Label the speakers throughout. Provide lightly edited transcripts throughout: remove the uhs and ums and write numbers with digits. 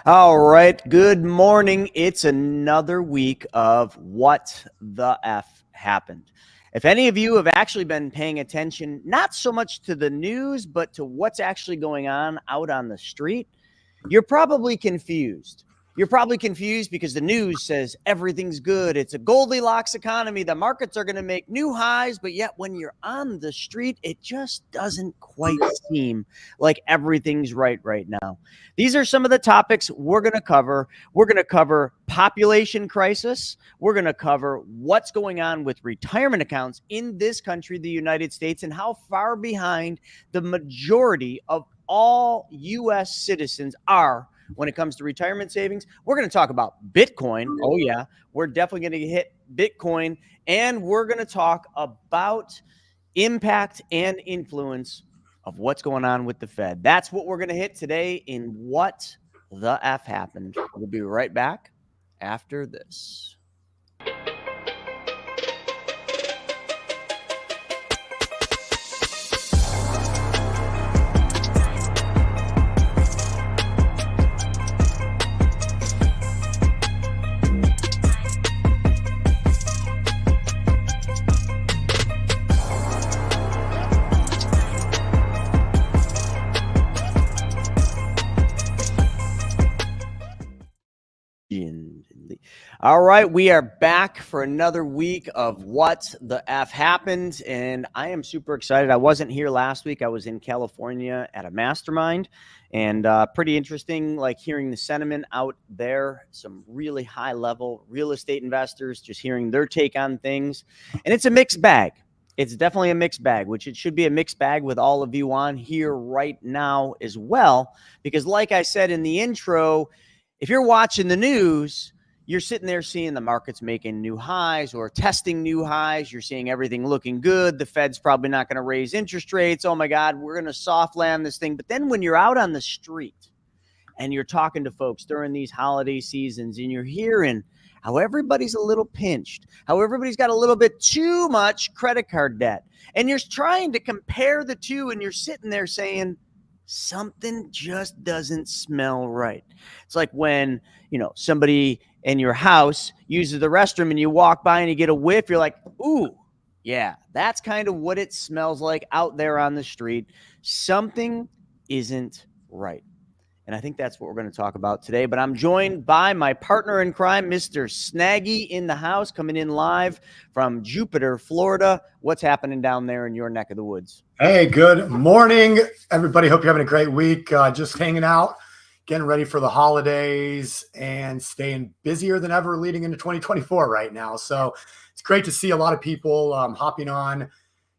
Speaker 1: All right. Good morning. It's another week of What the F Happened. If any of you have actually been paying attention, not so much to the news, but to what's actually going on out on the street, you're probably confused. You're probably confused because the news says everything's good. It's a Goldilocks economy. The markets are going to make new highs, but yet when you're on the street, it just doesn't quite seem like everything's right now. These are some of the topics we're going to cover. We're going to cover population crisis. We're going to cover what's going on with retirement accounts in this country, the United States, and how far behind the majority of all U.S. citizens are when it comes to retirement savings. We're going to talk about Bitcoin. Oh, yeah. We're definitely going to hit Bitcoin. And we're going to talk about impact and influence of what's going on with the Fed. That's what we're going to hit today in What the F Happened. We'll be right back after this. All right, we are back for another week of What the F Happened, and I am super excited. I wasn't here last week. I was in California at a mastermind, and pretty interesting, like hearing the sentiment out there, some really high-level real estate investors, just hearing their take on things, and it's a mixed bag. It's definitely a mixed bag, which it should be a mixed bag with all of you on here right now as well, because like I said in the intro, if you're watching the news, you're sitting there seeing the markets making new highs or testing new highs. You're seeing everything looking good. The Fed's probably not going to raise interest rates. Oh my God, we're going to soft land this thing. But then when you're out on the street and you're talking to folks during these holiday seasons and you're hearing how everybody's a little pinched, how everybody's got a little bit too much credit card debt, and you're trying to compare the two and you're sitting there saying, something just doesn't smell right. It's like when, somebody in your house uses the restroom and you walk by and you get a whiff, you're like, ooh, yeah, that's kind of what it smells like out there on the street. Something isn't right. And I think that's what we're going to talk about today. But I'm joined by my partner in crime, Mr. Snaggy, in the house, coming in live from Jupiter, Florida. What's happening down there in your neck of the woods?
Speaker 2: Hey, good morning, everybody. Hope you're having a great week. Just hanging out, getting ready for the holidays, and staying busier than ever leading into 2024 right now. So it's great to see a lot of people hopping on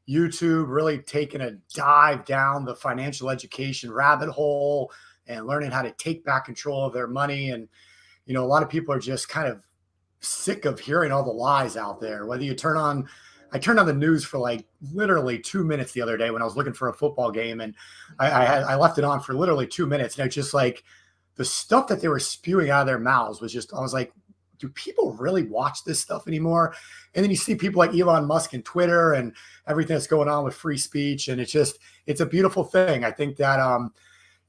Speaker 2: YouTube, really taking a dive down the financial education rabbit hole and learning how to take back control of their money. And, a lot of people are just kind of sick of hearing all the lies out there. Whether you I turned on the news for like literally 2 minutes the other day when I was looking for a football game, and I left it on for literally 2 minutes. And it's just like the stuff that they were spewing out of their mouths was just, I was like, do people really watch this stuff anymore? And then you see people like Elon Musk and Twitter and everything that's going on with free speech. And it's a beautiful thing. I think that,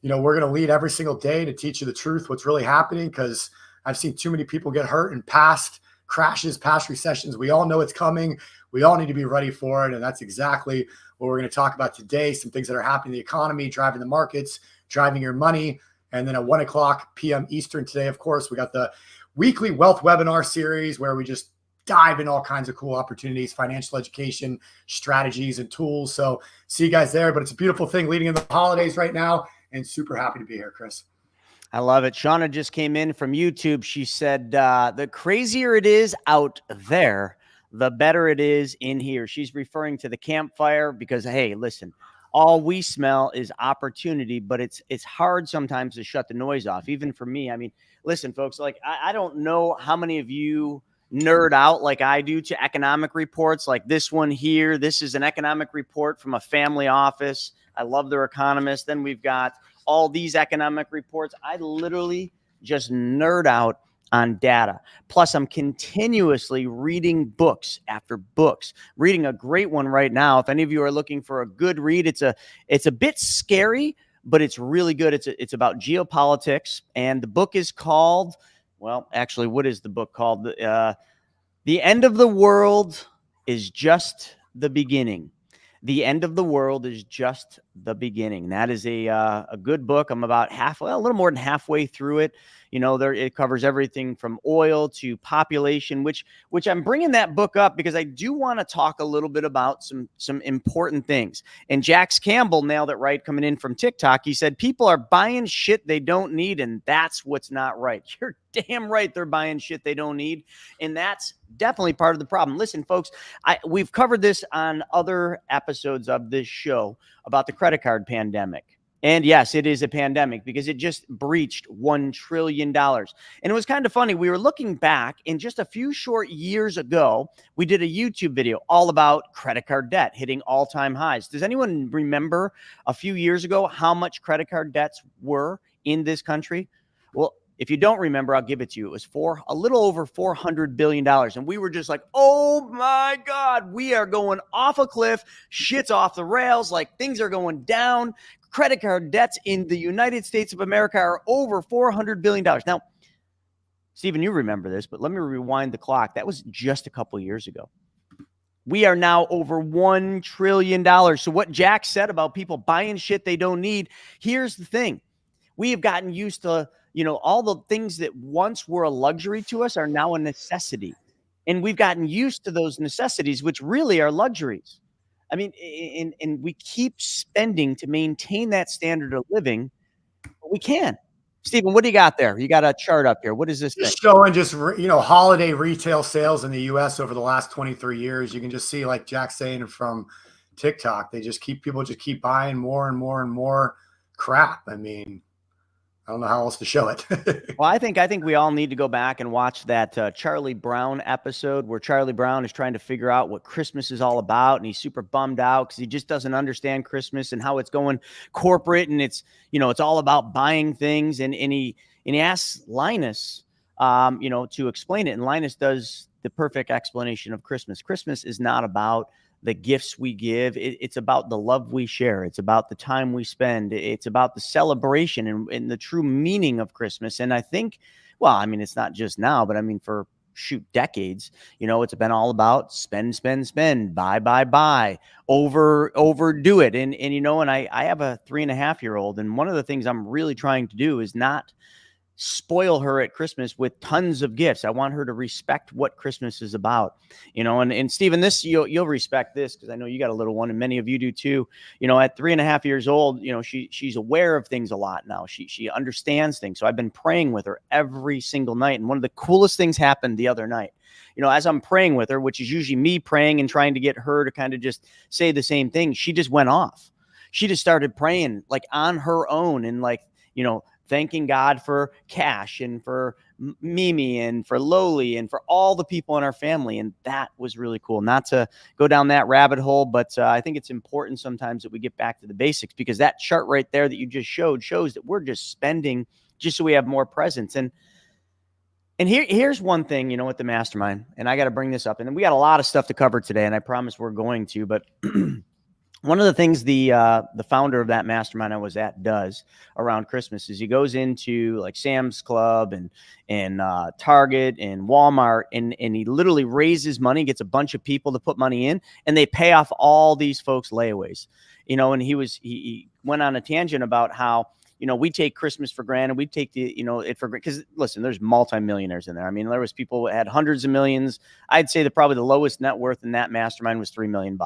Speaker 2: we're going to lead every single day to teach you the truth, what's really happening, because I've seen too many people get hurt in past crashes, past recessions. We all know it's coming. We all need to be ready for it. And that's exactly what we're going to talk about today. Some things that are happening in the economy, driving the markets, driving your money. And then at 1:00 p.m. Eastern today, of course, we got the weekly wealth webinar series where we just dive in all kinds of cool opportunities, financial education, strategies, and tools. So see you guys there. But it's a beautiful thing leading into the holidays right now, and super happy to be here, Chris.
Speaker 1: I love it. Shauna just came in from YouTube. She said, the crazier it is out there, the better it is in here. She's referring to the campfire because, hey, listen, all we smell is opportunity, but it's hard sometimes to shut the noise off, even for me. I mean, listen, folks, like I don't know how many of you nerd out like I do to economic reports like this one here. This is an economic report from a family office. I love their economists. Then we've got all these economic reports. I literally just nerd out on data. Plus, I'm continuously reading books after books, reading a great one right now. If any of you are looking for a good read, it's a bit scary, but it's really good. It's about geopolitics, and the book is called, well, actually, what is the book called? The End of the World is Just the Beginning. The End of the World is Just the Beginning. That is a good book. I'm about a little more than halfway through it. You know, it covers everything from oil to population, which I'm bringing that book up because I do want to talk a little bit about some important things. And Jax Campbell nailed it right coming in from TikTok. He said people are buying shit they don't need, and that's what's not right. You're damn right they're buying shit they don't need, and that's definitely part of the problem. Listen, folks, we've covered this on other episodes of this show about the credit card pandemic. And yes, it is a pandemic because it just breached $1 trillion. And it was kind of funny. We were looking back, and just a few short years ago, we did a YouTube video all about credit card debt hitting all-time highs. Does anyone remember a few years ago how much credit card debts were in this country? Well, if you don't remember, I'll give it to you. It was a little over $400 billion. And we were just like, oh my God, we are going off a cliff. Shit's off the rails. Like, things are going down. Credit card debts in the United States of America are over $400 billion. Now, Stephen, you remember this, but let me rewind the clock. That was just a couple years ago. We are now over $1 trillion. So what Jack said about people buying shit they don't need, here's the thing. We have gotten used to, all the things that once were a luxury to us are now a necessity. And we've gotten used to those necessities, which really are luxuries. I mean, and we keep spending to maintain that standard of living, but we can. Stephen, what do you got there? You got a chart up here. What is this thing?
Speaker 2: Showing just, holiday retail sales in the U.S. over the last 23 years. You can just see, like Jack's saying from TikTok, people just keep buying more and more and more crap. I mean, I don't know how else to show it.
Speaker 1: Well, I think we all need to go back and watch that Charlie Brown episode where Charlie Brown is trying to figure out what Christmas is all about, and he's super bummed out because he just doesn't understand Christmas and how it's going corporate, and it's all about buying things, and he asks Linus, to explain it, and Linus does the perfect explanation of Christmas. Christmas is not about the gifts we give. It's about the love we share. It's about the time we spend. It's about the celebration and the true meaning of Christmas. And I think, well, I mean, it's not just now, but I mean, for decades, it's been all about spend, buy, overdo it. And I have a 3.5-year-old. And one of the things I'm really trying to do is not spoil her at Christmas with tons of gifts. I want her to respect what Christmas is about, and Stephen, this, you'll respect this because I know you got a little one and many of you do too. At 3.5 years old, she's aware of things a lot now. She understands things. So I've been praying with her every single night. And one of the coolest things happened the other night, as I'm praying with her, which is usually me praying and trying to get her to kind of just say the same thing. She just went off. She just started praying like on her own and like, thanking God for Cash and for Mimi and for Loli and for all the people in our family. And that was really cool. Not to go down that rabbit hole, but I think it's important sometimes that we get back to the basics, because that chart right there that you just showed shows that we're just spending just so we have more presents. And here's one thing, with the mastermind, and I got to bring this up, and we got a lot of stuff to cover today, and I promise we're going to, but one of the things the founder of that mastermind I was at does around Christmas is he goes into like Sam's Club and Target and Walmart, and he literally raises money, gets a bunch of people to put money in, and they pay off all these folks' layaways. And he went on a tangent about how, we take Christmas for granted. We take it for granted because, listen, there's multimillionaires in there. I mean, there was people who had hundreds of millions. I'd say that probably the lowest net worth in that mastermind was $3 million.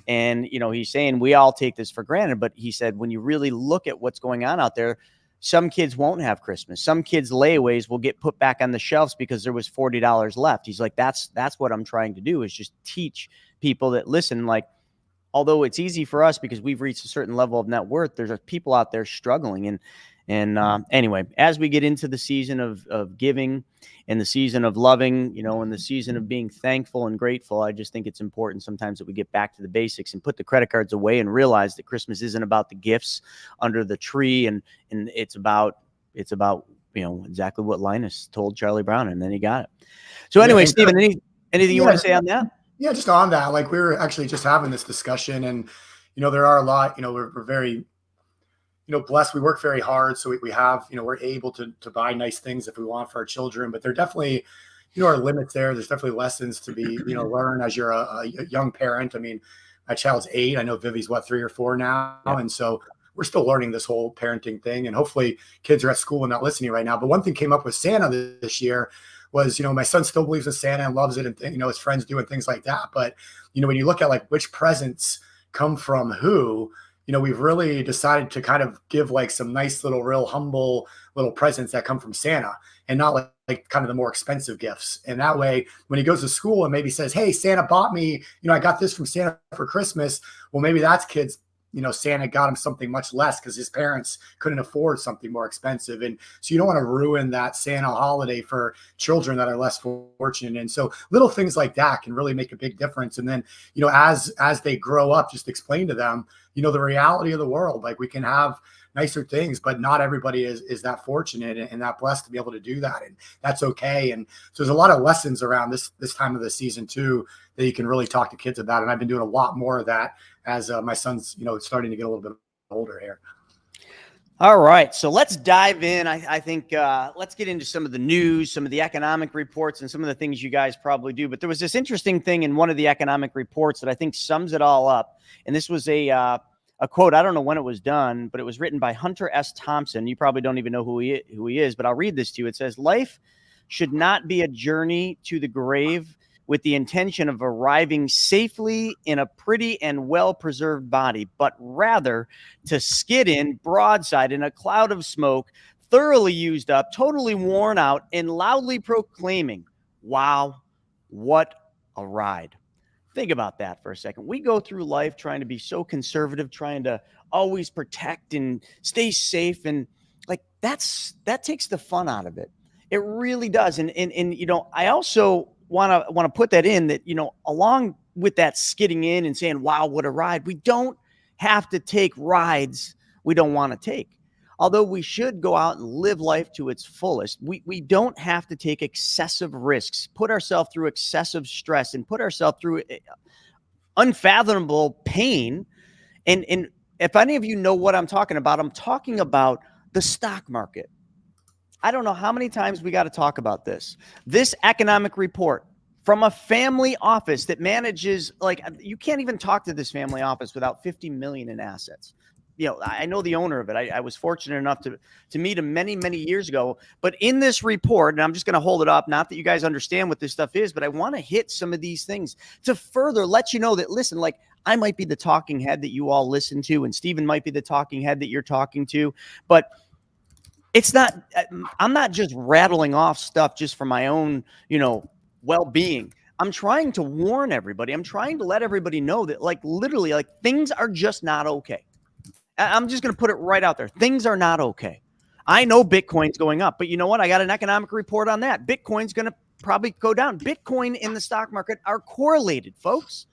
Speaker 1: And, he's saying we all take this for granted, but he said, when you really look at what's going on out there, some kids won't have Christmas. Some kids' layaways will get put back on the shelves because there was $40 left. He's like, that's what I'm trying to do, is just teach people that, listen, like, although it's easy for us because we've reached a certain level of net worth, there's people out there struggling. And anyway, as we get into the season of giving and the season of loving, and the season of being thankful and grateful, I just think it's important sometimes that we get back to the basics and put the credit cards away and realize that Christmas isn't about the gifts under the tree. And it's about, exactly what Linus told Charlie Brown, and then he got it. So anyway, Stephen, anything you want to say on that?
Speaker 2: Yeah, just on that, like we were actually just having this discussion, and, there are a lot, we're very blessed. We work very hard. So we have, we're able to buy nice things if we want for our children, but they're definitely, are limits there. There's definitely lessons to be, learn as you're a young parent. I mean, my child's 8. I know Vivi's 3 or 4 now.
Speaker 1: Yeah.
Speaker 2: And so we're still learning this whole parenting thing, and hopefully kids are at school and not listening right now. But one thing came up with Santa this year was, my son still believes in Santa and loves it, and, his friends do and things like that. But, when you look at like which presents come from who, we've really decided to kind of give like some nice little, real humble little presents that come from Santa, and not like kind of the more expensive gifts. And that way, when he goes to school and maybe says, hey, Santa bought me, I got this from Santa for Christmas. Well, maybe that's kids, Santa got him something much less because his parents couldn't afford something more expensive. And so you don't want to ruin that Santa holiday for children that are less fortunate. And so little things like that can really make a big difference. And then, as they grow up, just explain to them, the reality of the world. Like, we can have nicer things, but not everybody is that fortunate and that blessed to be able to do that. And that's okay. And so there's a lot of lessons around this time of the season too, that you can really talk to kids about. And I've been doing a lot more of that as my son's, starting to get a little bit older here.
Speaker 1: All right. So let's dive in. I think let's get into some of the news, some of the economic reports, and some of the things you guys probably do. But there was this interesting thing in one of the economic reports that I think sums it all up. And this was a quote. I don't know when it was done, but it was written by Hunter S. Thompson. You probably don't even know who he is, but I'll read this to you. It says, life should not be a journey to the grave with the intention of arriving safely in a pretty and well-preserved body, but rather to skid in broadside in a cloud of smoke, thoroughly used up, totally worn out, and loudly proclaiming, wow, what a ride. Think about that for a second. We go through life trying to be so conservative, trying to always protect and stay safe. And like, that takes the fun out of it. It really does. And I also want to put that in that, along with that skidding in and saying, wow, what a ride. We don't have to take rides we don't want to take. Although we should go out and live life to its fullest, we don't have to take excessive risks, put ourselves through excessive stress, and put ourselves through unfathomable pain. And if any of you know what I'm talking about the stock market. I don't know how many times we got to talk about this. This economic report from a family office that manages, like, you can't even talk to this family office without 50 million in assets. I know the owner of it. I was fortunate enough to meet him many, many years ago. But in this report, and I'm just going to hold it up, not that you guys understand what this stuff is, but I want to hit some of these things to further let you know that, listen, like, I might be the talking head that you all listen to, and Stephen might be the talking head that you're talking to, but it's not, I'm not just rattling off stuff just for my own, well-being. I'm trying to warn everybody. I'm trying to let everybody know that, like, literally, like, things are just not okay. I'm just going to put it right out there. Things are not okay. I know Bitcoin's going up, but you know what? I got an economic report on that. Bitcoin's going to probably go down. Bitcoin and the stock market are correlated, folks.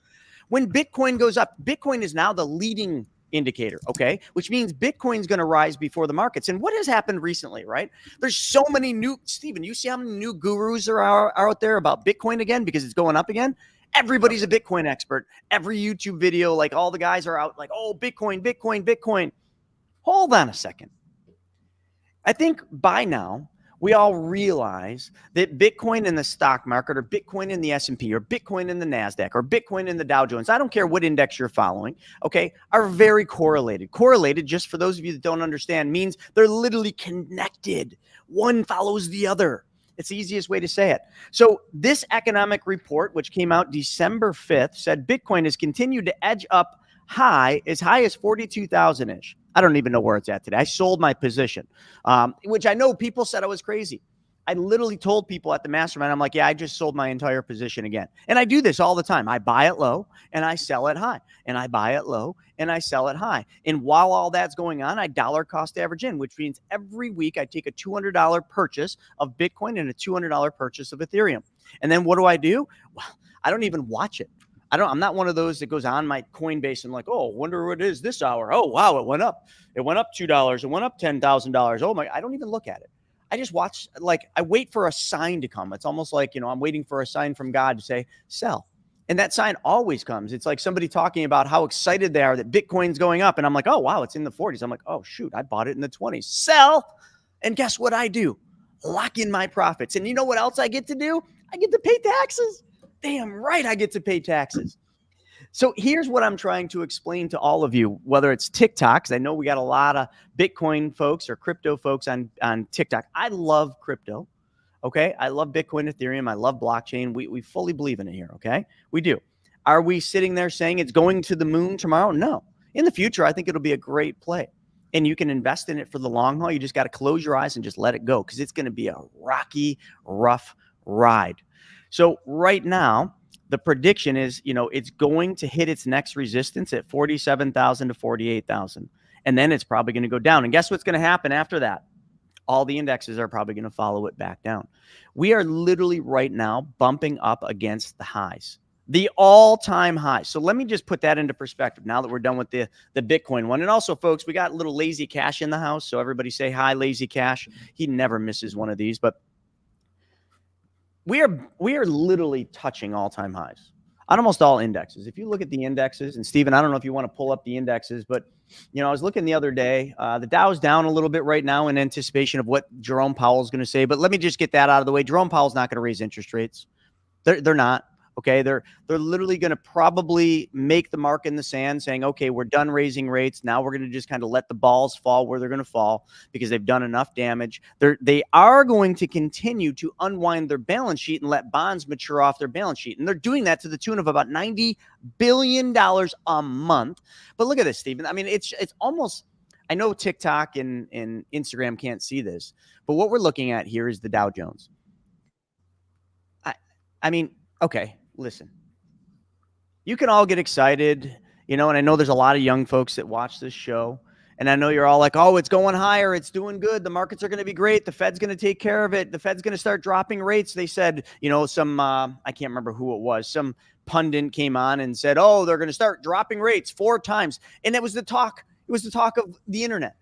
Speaker 1: When Bitcoin goes up, Bitcoin is now the leading indicator, okay? Which means Bitcoin's going to rise before the markets. And what has happened recently, right? There's so many new, Stephen, you see how many new gurus are out there about Bitcoin again because it's going up again? Everybody's a Bitcoin expert. Every YouTube video, like, all the guys are out like, oh, Bitcoin, Bitcoin, Bitcoin. Hold on a second. I think by now we all realize that Bitcoin in the stock market, or Bitcoin in the S&P, or Bitcoin in the NASDAQ, or Bitcoin in the Dow Jones, I don't care what index you're following, okay, are very correlated. Correlated, just for those of you that don't understand, means they're literally connected. One follows the other. It's the easiest way to say it. So this economic report, which came out December 5th, said Bitcoin has continued to edge up as high as 42,000-ish. I don't even know where it's at today. I sold my position, which I know people said I was crazy. I literally told people at the mastermind, I'm like, yeah, I just sold my entire position again. And I do this all the time. I buy it low and I sell it high, and I buy it low and I sell it high. And while all that's going on, I dollar cost average in, which means every week I take a $200 purchase of Bitcoin and a $200 purchase of Ethereum. And then what do? Well, I don't even watch it. I'm not one of those that goes on my Coinbase and like, oh, wonder what it is this hour. Oh, wow, it went up. It went up $2. It went up $10,000. Oh my, I don't even look at it. I just watch, like, I wait for a sign to come. It's almost like, I'm waiting for a sign from God to say, sell. And that sign always comes. It's like somebody talking about how excited they are that Bitcoin's going up. And I'm like, oh, wow, it's in the 40s. I'm like, oh, shoot, I bought it in the 20s. Sell. And guess what I do? Lock in my profits. And you know what else I get to do? I get to pay taxes. Damn right I get to pay taxes. So here's what I'm trying to explain to all of you, whether it's TikTok, because I know we got a lot of Bitcoin folks or crypto folks on TikTok. I love crypto. Okay. I love Bitcoin, Ethereum. I love blockchain. We fully believe in it here. Okay. We do. Are we sitting there saying it's going to the moon tomorrow? No. In the future, I think it'll be a great play. And you can invest in it for the long haul. You just got to close your eyes and just let it go, because it's going to be a rocky, rough ride. So right now, the prediction is, it's going to hit its next resistance at 47,000 to 48,000. And then it's probably going to go down. And guess what's going to happen after that? All the indexes are probably going to follow it back down. We are literally right now bumping up against the highs, the all-time highs. So let me just put that into perspective now that we're done with the Bitcoin one. And also, folks, we got a little Lazy Cash in the house. So everybody say hi, Lazy Cash. He never misses one of these. But we are literally touching all-time highs on almost all indexes. If you look at the indexes, and Stephen, I don't know if you want to pull up the indexes, but I was looking the other day. The Dow's down a little bit right now in anticipation of what Jerome Powell is going to say. But let me just get that out of the way. Jerome Powell's not going to raise interest rates. They're not. Okay, they're literally going to probably make the mark in the sand, saying, okay, we're done raising rates. Now we're going to just kind of let the balls fall where they're going to fall, because they've done enough damage. They are going to continue to unwind their balance sheet and let bonds mature off their balance sheet. And they're doing that to the tune of about $90 billion a month. But look at this, Stephen. I mean, it's almost, I know TikTok and Instagram can't see this, but what we're looking at here is the Dow Jones. I mean, okay. Listen, you can all get excited, and I know there's a lot of young folks that watch this show, and I know you're all like, oh, it's going higher. It's doing good. The markets are going to be great. The Fed's going to take care of it. The Fed's going to start dropping rates. They said, some, I can't remember who it was. Some pundit came on and said, oh, they're going to start dropping rates 4 times. And it was the talk. It was the talk of the internet.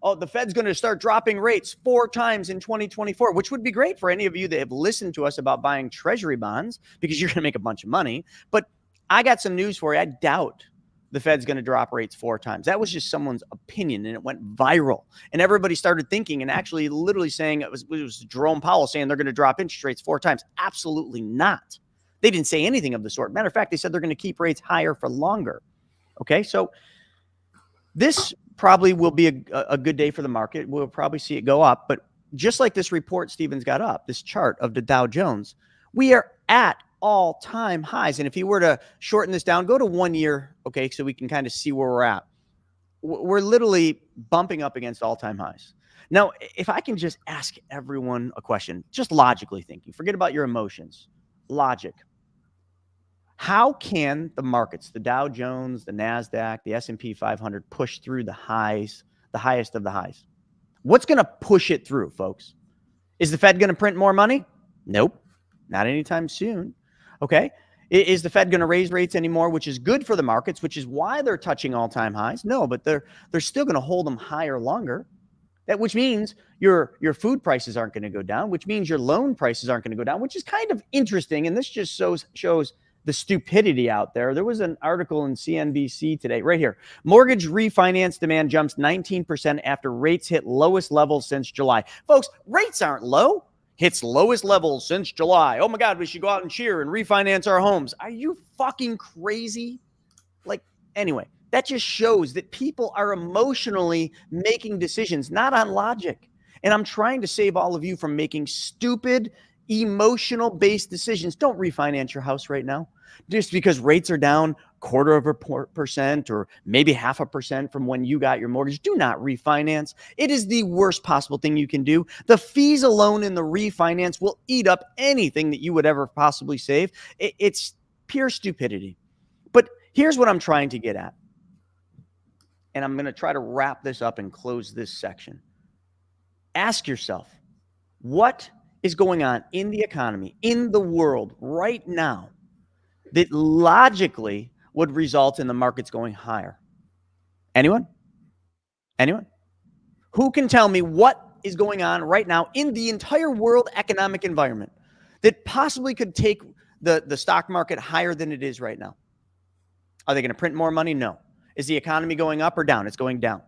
Speaker 1: Oh, the Fed's going to start dropping rates 4 times in 2024, which would be great for any of you that have listened to us about buying treasury bonds, because you're going to make a bunch of money. But I got some news for you. I doubt the Fed's going to drop rates 4 times. That was just someone's opinion, and it went viral. And everybody started thinking and actually literally saying it was Jerome Powell saying they're going to drop interest rates 4 times. Absolutely not. They didn't say anything of the sort. Matter of fact, they said they're going to keep rates higher for longer. Okay, so this probably will be a good day for the market. We'll probably see it go up. But just like this report Stephen's got up, this chart of the Dow Jones, we are at all-time highs. And if you were to shorten this down, go to 1 year, okay, so we can kind of see where we're at. We're literally bumping up against all-time highs. Now, if I can just ask everyone a question, just logically thinking, forget about your emotions, logic. How can the markets, the Dow Jones, the NASDAQ, the S&P 500 push through the highs, the highest of the highs? What's going to push it through, folks? Is the Fed going to print more money? Nope, not anytime soon. Okay. Is the Fed going to raise rates anymore, which is good for the markets, which is why they're touching all-time highs? No, but they're still going to hold them higher longer. Which means your food prices aren't going to go down, which means your loan prices aren't going to go down, which is kind of interesting. And this just shows the stupidity out there. There was an article in CNBC today, right here. Mortgage refinance demand jumps 19% after rates hit lowest levels since July. Folks, rates aren't low. Hits lowest levels since July. Oh my God, we should go out and cheer and refinance our homes. Are you fucking crazy? Anyway, that just shows that people are emotionally making decisions, not on logic. And I'm trying to save all of you from making stupid, emotional-based decisions. Don't refinance your house right now. Just because rates are down 0.25% or maybe 0.5% from when you got your mortgage, do not refinance. It is the worst possible thing you can do. The fees alone in the refinance will eat up anything that you would ever possibly save. It's pure stupidity. But here's what I'm trying to get at. And I'm going to try to wrap this up and close this section. Ask yourself, what is going on in the economy, in the world right now that logically would result in the markets going higher? Anyone? Anyone? Who can tell me what is going on right now in the entire world economic environment that possibly could take the stock market higher than it is right now? Are they going to print more money? No. Is the economy going up or down? It's going down.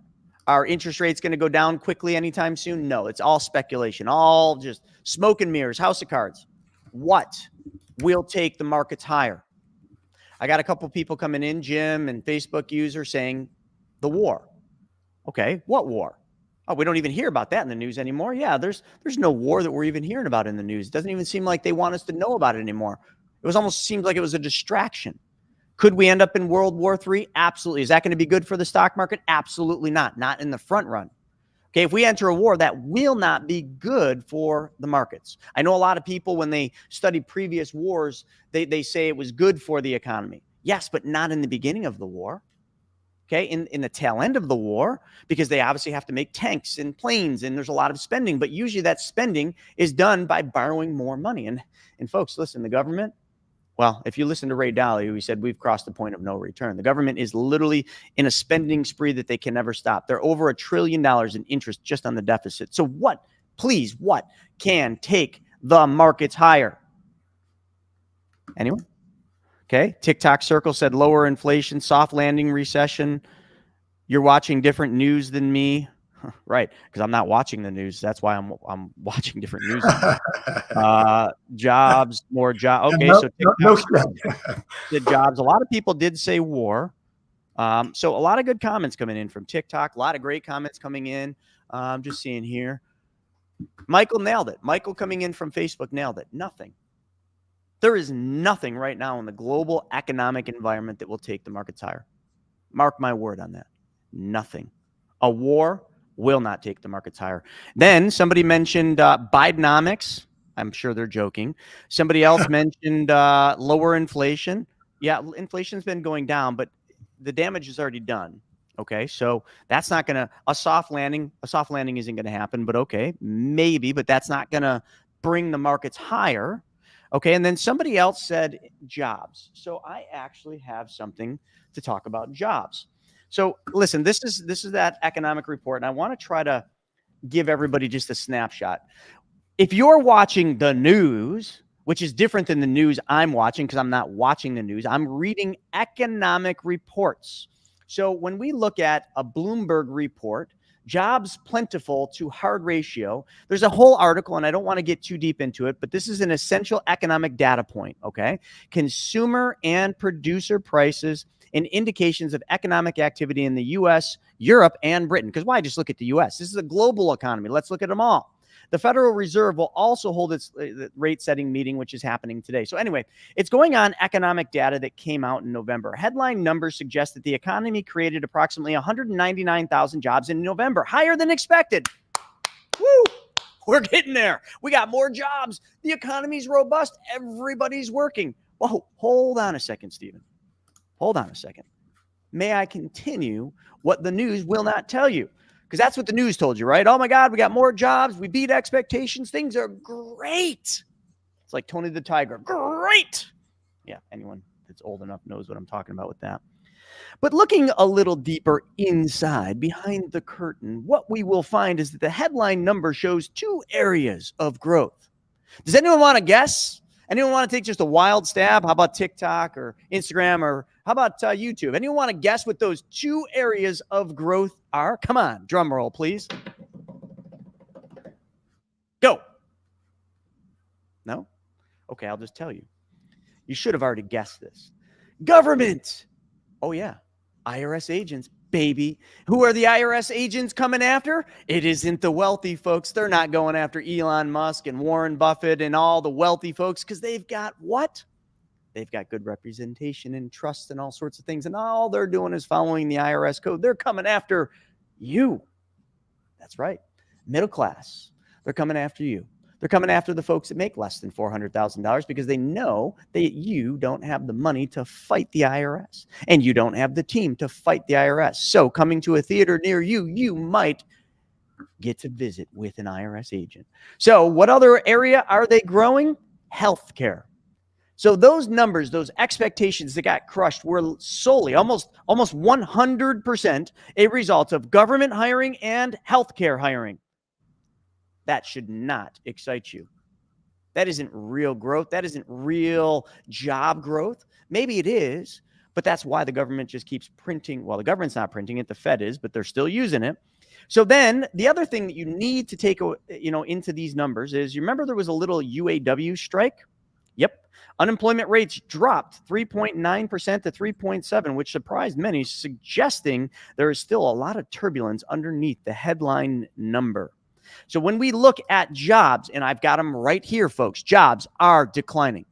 Speaker 1: Are interest rates going to go down quickly anytime soon? No. It's all speculation, all just smoke and mirrors, house of cards. What will take the markets higher? I got a couple people coming in, Jim and Facebook user, saying the war. Okay, what war? Oh, we don't even hear about that in the news anymore. Yeah, there's no war that we're even hearing about in the news. It doesn't even seem like they want us to know about it anymore. It was almost seems like it was a distraction. Could we end up in World War III? Absolutely. Is that going to be good for the stock market? Absolutely not. Not in the front run. Okay, if we enter a war, that will not be good for the markets. I know a lot of people, when they study previous wars, they say it was good for the economy. Yes, but not in the beginning of the war. Okay, in the tail end of the war, because they obviously have to make tanks and planes, and there's a lot of spending. But usually that spending is done by borrowing more money. And folks, listen, the government, well, if you listen to Ray Dalio, he said we've crossed the point of no return. The government is literally in a spending spree that they can never stop. They're over $1 trillion in interest just on the deficit. So what, please, what can take the markets higher? Anyone? Okay. TikTok Circle said lower inflation, soft landing, recession. You're watching different news than me. Right, because I'm not watching the news. That's why I'm watching different news. Jobs, more jobs. Okay, so TikTok did jobs. A lot of people did say war. So a lot of good comments coming in from TikTok. A lot of great comments coming in. I'm just seeing here. Michael nailed it. Michael coming in from Facebook nailed it. Nothing. There is nothing right now in the global economic environment that will take the markets higher. Mark my word on that. Nothing. A war will not take the markets higher. Then somebody mentioned Bidenomics. I'm sure they're joking. Somebody else mentioned lower inflation. Yeah, inflation's been going down, but the damage is already done. Okay, so that's not going to, a soft landing isn't going to happen, but okay, maybe, but that's not going to bring the markets higher. Okay, and then somebody else said jobs. So I actually have something to talk about jobs. So listen, this is that economic report, and I want to try to give everybody just a snapshot. If you're watching the news, which is different than the news I'm watching because I'm not watching the news, I'm reading economic reports. So when we look at a Bloomberg report, jobs plentiful to hard ratio, there's a whole article, and I don't want to get too deep into it, but this is an essential economic data point, okay? Consumer and producer prices and indications of economic activity in the U.S., Europe, and Britain. Because why just look at the U.S.? This is a global economy. Let's look at them all. The Federal Reserve will also hold its rate-setting meeting, which is happening today. So anyway, it's going on economic data that came out in November. Headline numbers suggest that the economy created approximately 199,000 jobs in November, higher than expected. Woo! We're getting there. We got more jobs. The economy's robust. Everybody's working. Whoa, hold on a second, Stephen. Hold on a second. May I continue what the news will not tell you? Because that's what the news told you, right? Oh my God, we got more jobs. We beat expectations. Things are great. It's like Tony the Tiger. Great. Yeah, anyone that's old enough knows what I'm talking about with that. But looking a little deeper inside, behind the curtain, what we will find is that the headline number shows two areas of growth. Does anyone want to guess? Anyone want to take just a wild stab? How about TikTok or Instagram, or how about YouTube? Anyone want to guess what those two areas of growth are? Come on, drum roll, please. Go. No? Okay, I'll just tell you. You should have already guessed this. Government. Oh, yeah. IRS agents, baby. Who are the IRS agents coming after? It isn't the wealthy folks. They're not going after Elon Musk and Warren Buffett and all the wealthy folks because they've got what? They've got good representation and trust and all sorts of things. And all they're doing is following the IRS code. They're coming after you. That's right. Middle class. They're coming after you. They're coming after the folks that make less than $400,000 because they know that you don't have the money to fight the IRS and you don't have the team to fight the IRS. So coming to a theater near you, you might get to visit with an IRS agent. So what other area are they growing? Healthcare. So those numbers, those expectations that got crushed were solely, almost 100% a result of government hiring and healthcare hiring. That should not excite you. That isn't real growth. That isn't real job growth. Maybe it is, but that's why the government just keeps printing. Well, the government's not printing it, the Fed is, but they're still using it. So then the other thing that you need to take, into these numbers is, you remember there was a little UAW strike? Yep. Unemployment rates dropped 3.9% to 3.7, which surprised many, suggesting there is still a lot of turbulence underneath the headline number. So when we look at jobs, and I've got them right here, folks, jobs are declining.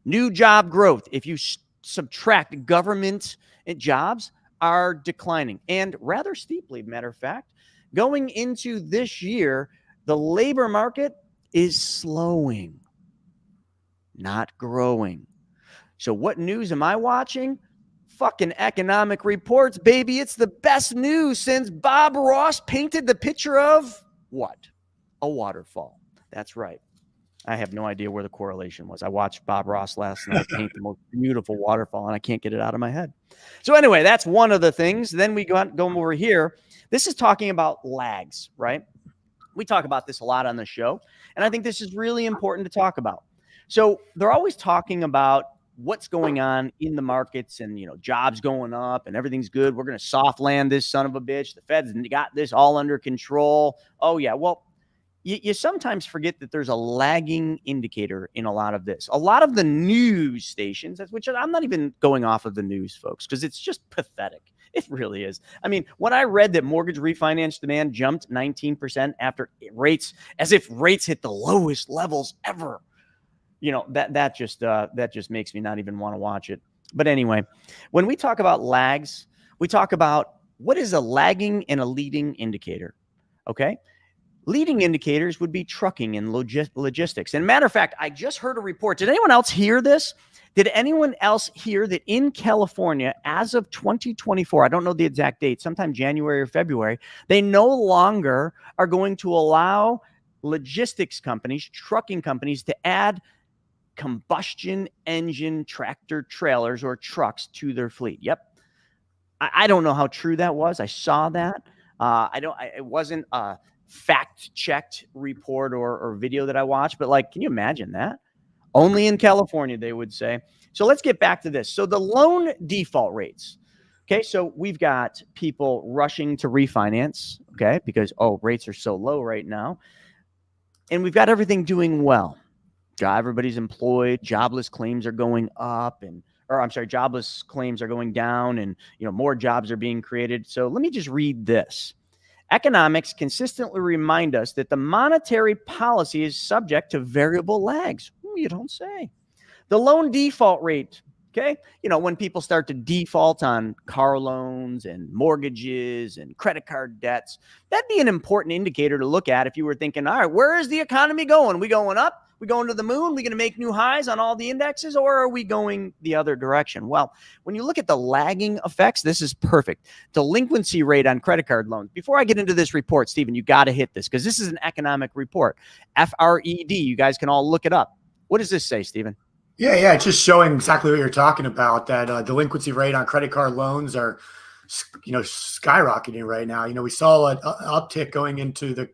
Speaker 1: New job growth, if you subtract government jobs, are declining, and rather steeply, matter of fact. Going into this year, the labor market is slowing, not growing. So what news am I watching? Fucking economic reports, baby. It's the best news since Bob Ross painted the picture of what? A waterfall. That's right. I have no idea where the correlation was. I watched Bob Ross last night paint the most beautiful waterfall, and I can't get it out of my head. So anyway, that's one of the things. Then we go over here. This is talking about lags, right? We talk about this a lot on the show, and I think this is really important to talk about. So they're always talking about what's going on in the markets and, jobs going up and everything's good. We're going to soft land this son of a bitch. The Fed's got this all under control. Oh, yeah. Well, you sometimes forget that there's a lagging indicator in a lot of this. A lot of the news stations, which I'm not even going off of the news, folks, because it's just pathetic. It really is. I mean, when I read that mortgage refinance demand jumped 19% after rates, as if rates hit the lowest levels ever, that just makes me not even want to watch it. But anyway, when we talk about lags, we talk about what is a lagging and a leading indicator. Okay. Leading indicators would be trucking and logistics. And matter of fact, I just heard a report. Did anyone else hear this? Did anyone else hear that in California, as of 2024, I don't know the exact date, sometime January or February, they no longer are going to allow logistics companies, trucking companies, to add combustion engine tractor trailers or trucks to their fleet. Yep. I don't know how true that was. I saw that. It wasn't a fact-checked report or video that I watched, but can you imagine that? Only in California, they would say. So let's get back to this. So the loan default rates. Okay, so we've got people rushing to refinance, okay, because, rates are so low right now. And we've got everything doing well. Everybody's employed, jobless claims are going up, jobless claims are going down, and more jobs are being created. So let me just read this. Economics consistently remind us that the monetary policy is subject to variable lags. You don't say. The loan default rate, okay? When people start to default on car loans and mortgages and credit card debts, that'd be an important indicator to look at if you were thinking, all right, where is the economy going? We going up? We going to the moon? We going to make new highs on all the indexes, or are we going the other direction? Well, when you look at the lagging effects, this is perfect. Delinquency rate on credit card loans. Before I get into this report, Stephen, you got to hit this because this is an economic report. FRED. You guys can all look it up. What does this say, Stephen?
Speaker 2: Yeah. It's just showing exactly what you're talking about, that delinquency rate on credit card loans are, skyrocketing right now. We saw an uptick going into the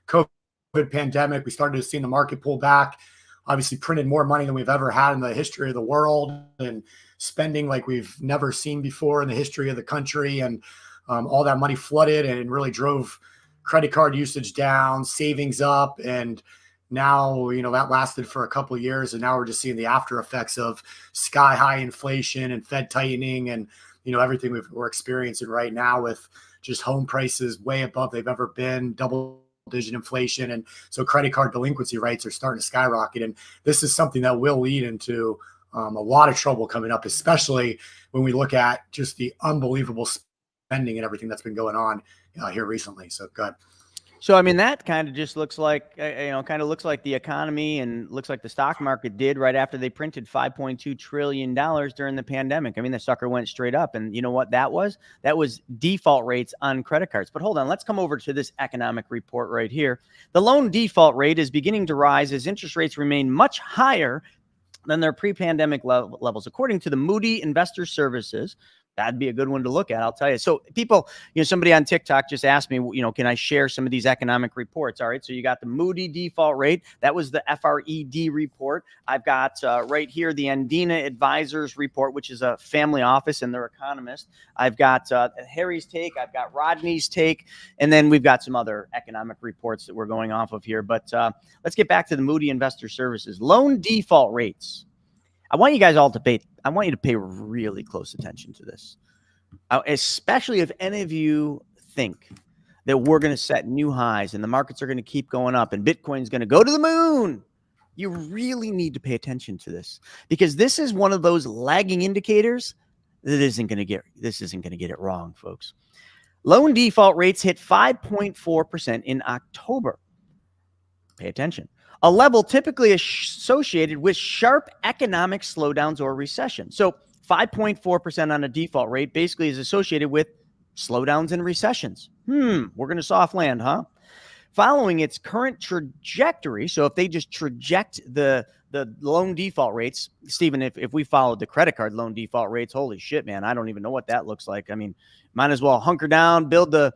Speaker 2: COVID pandemic. We started to see the market pull back, obviously printed more money than we've ever had in the history of the world, and spending like we've never seen before in the history of the country. And all that money flooded and really drove credit card usage down, savings up. And now, that lasted for a couple of years. And now we're just seeing the after effects of sky high inflation and Fed tightening and, everything we're experiencing right now with just home prices way above they've ever been, double-digit inflation. And so credit card delinquency rates are starting to skyrocket. And this is something that will lead into a lot of trouble coming up, especially when we look at just the unbelievable spending and everything that's been going on here recently. So good.
Speaker 1: So, I mean, that kind of just looks like, looks like the economy and looks like the stock market did right after they printed $5.2 trillion during the pandemic. I mean, the sucker went straight up. And you know what that was? That was default rates on credit cards. But hold on, let's come over to this economic report right here. The loan default rate is beginning to rise as interest rates remain much higher than their pre-pandemic levels. According to the Moody Investor Services, That'd be a good one to look at, I'll tell you. So people, somebody on TikTok just asked me, can I share some of these economic reports? All right. So you got the Moody default rate. That was the FRED report. I've got right here the Andina Advisors report, which is a family office and their economist. I've got Harry's take. I've got Rodney's take. And then we've got some other economic reports that we're going off of here. But let's get back to the Moody Investor Services. Loan default rates. I want you guys all to pay really close attention to this, especially if any of you think that we're going to set new highs and the markets are going to keep going up and Bitcoin's going to go to the moon. You really need to pay attention to this, because this is one of those lagging indicators that isn't going to get it wrong, folks. Loan default rates hit 5.4% in October. Pay attention. A level typically associated with sharp economic slowdowns or recession. So 5.4% on a default rate basically is associated with slowdowns and recessions. We're going to soft land, huh? Following its current trajectory, so if they just traject the loan default rates, Stephen, if we followed the credit card loan default rates, holy shit, man, I don't even know what that looks like. I mean, might as well hunker down, build the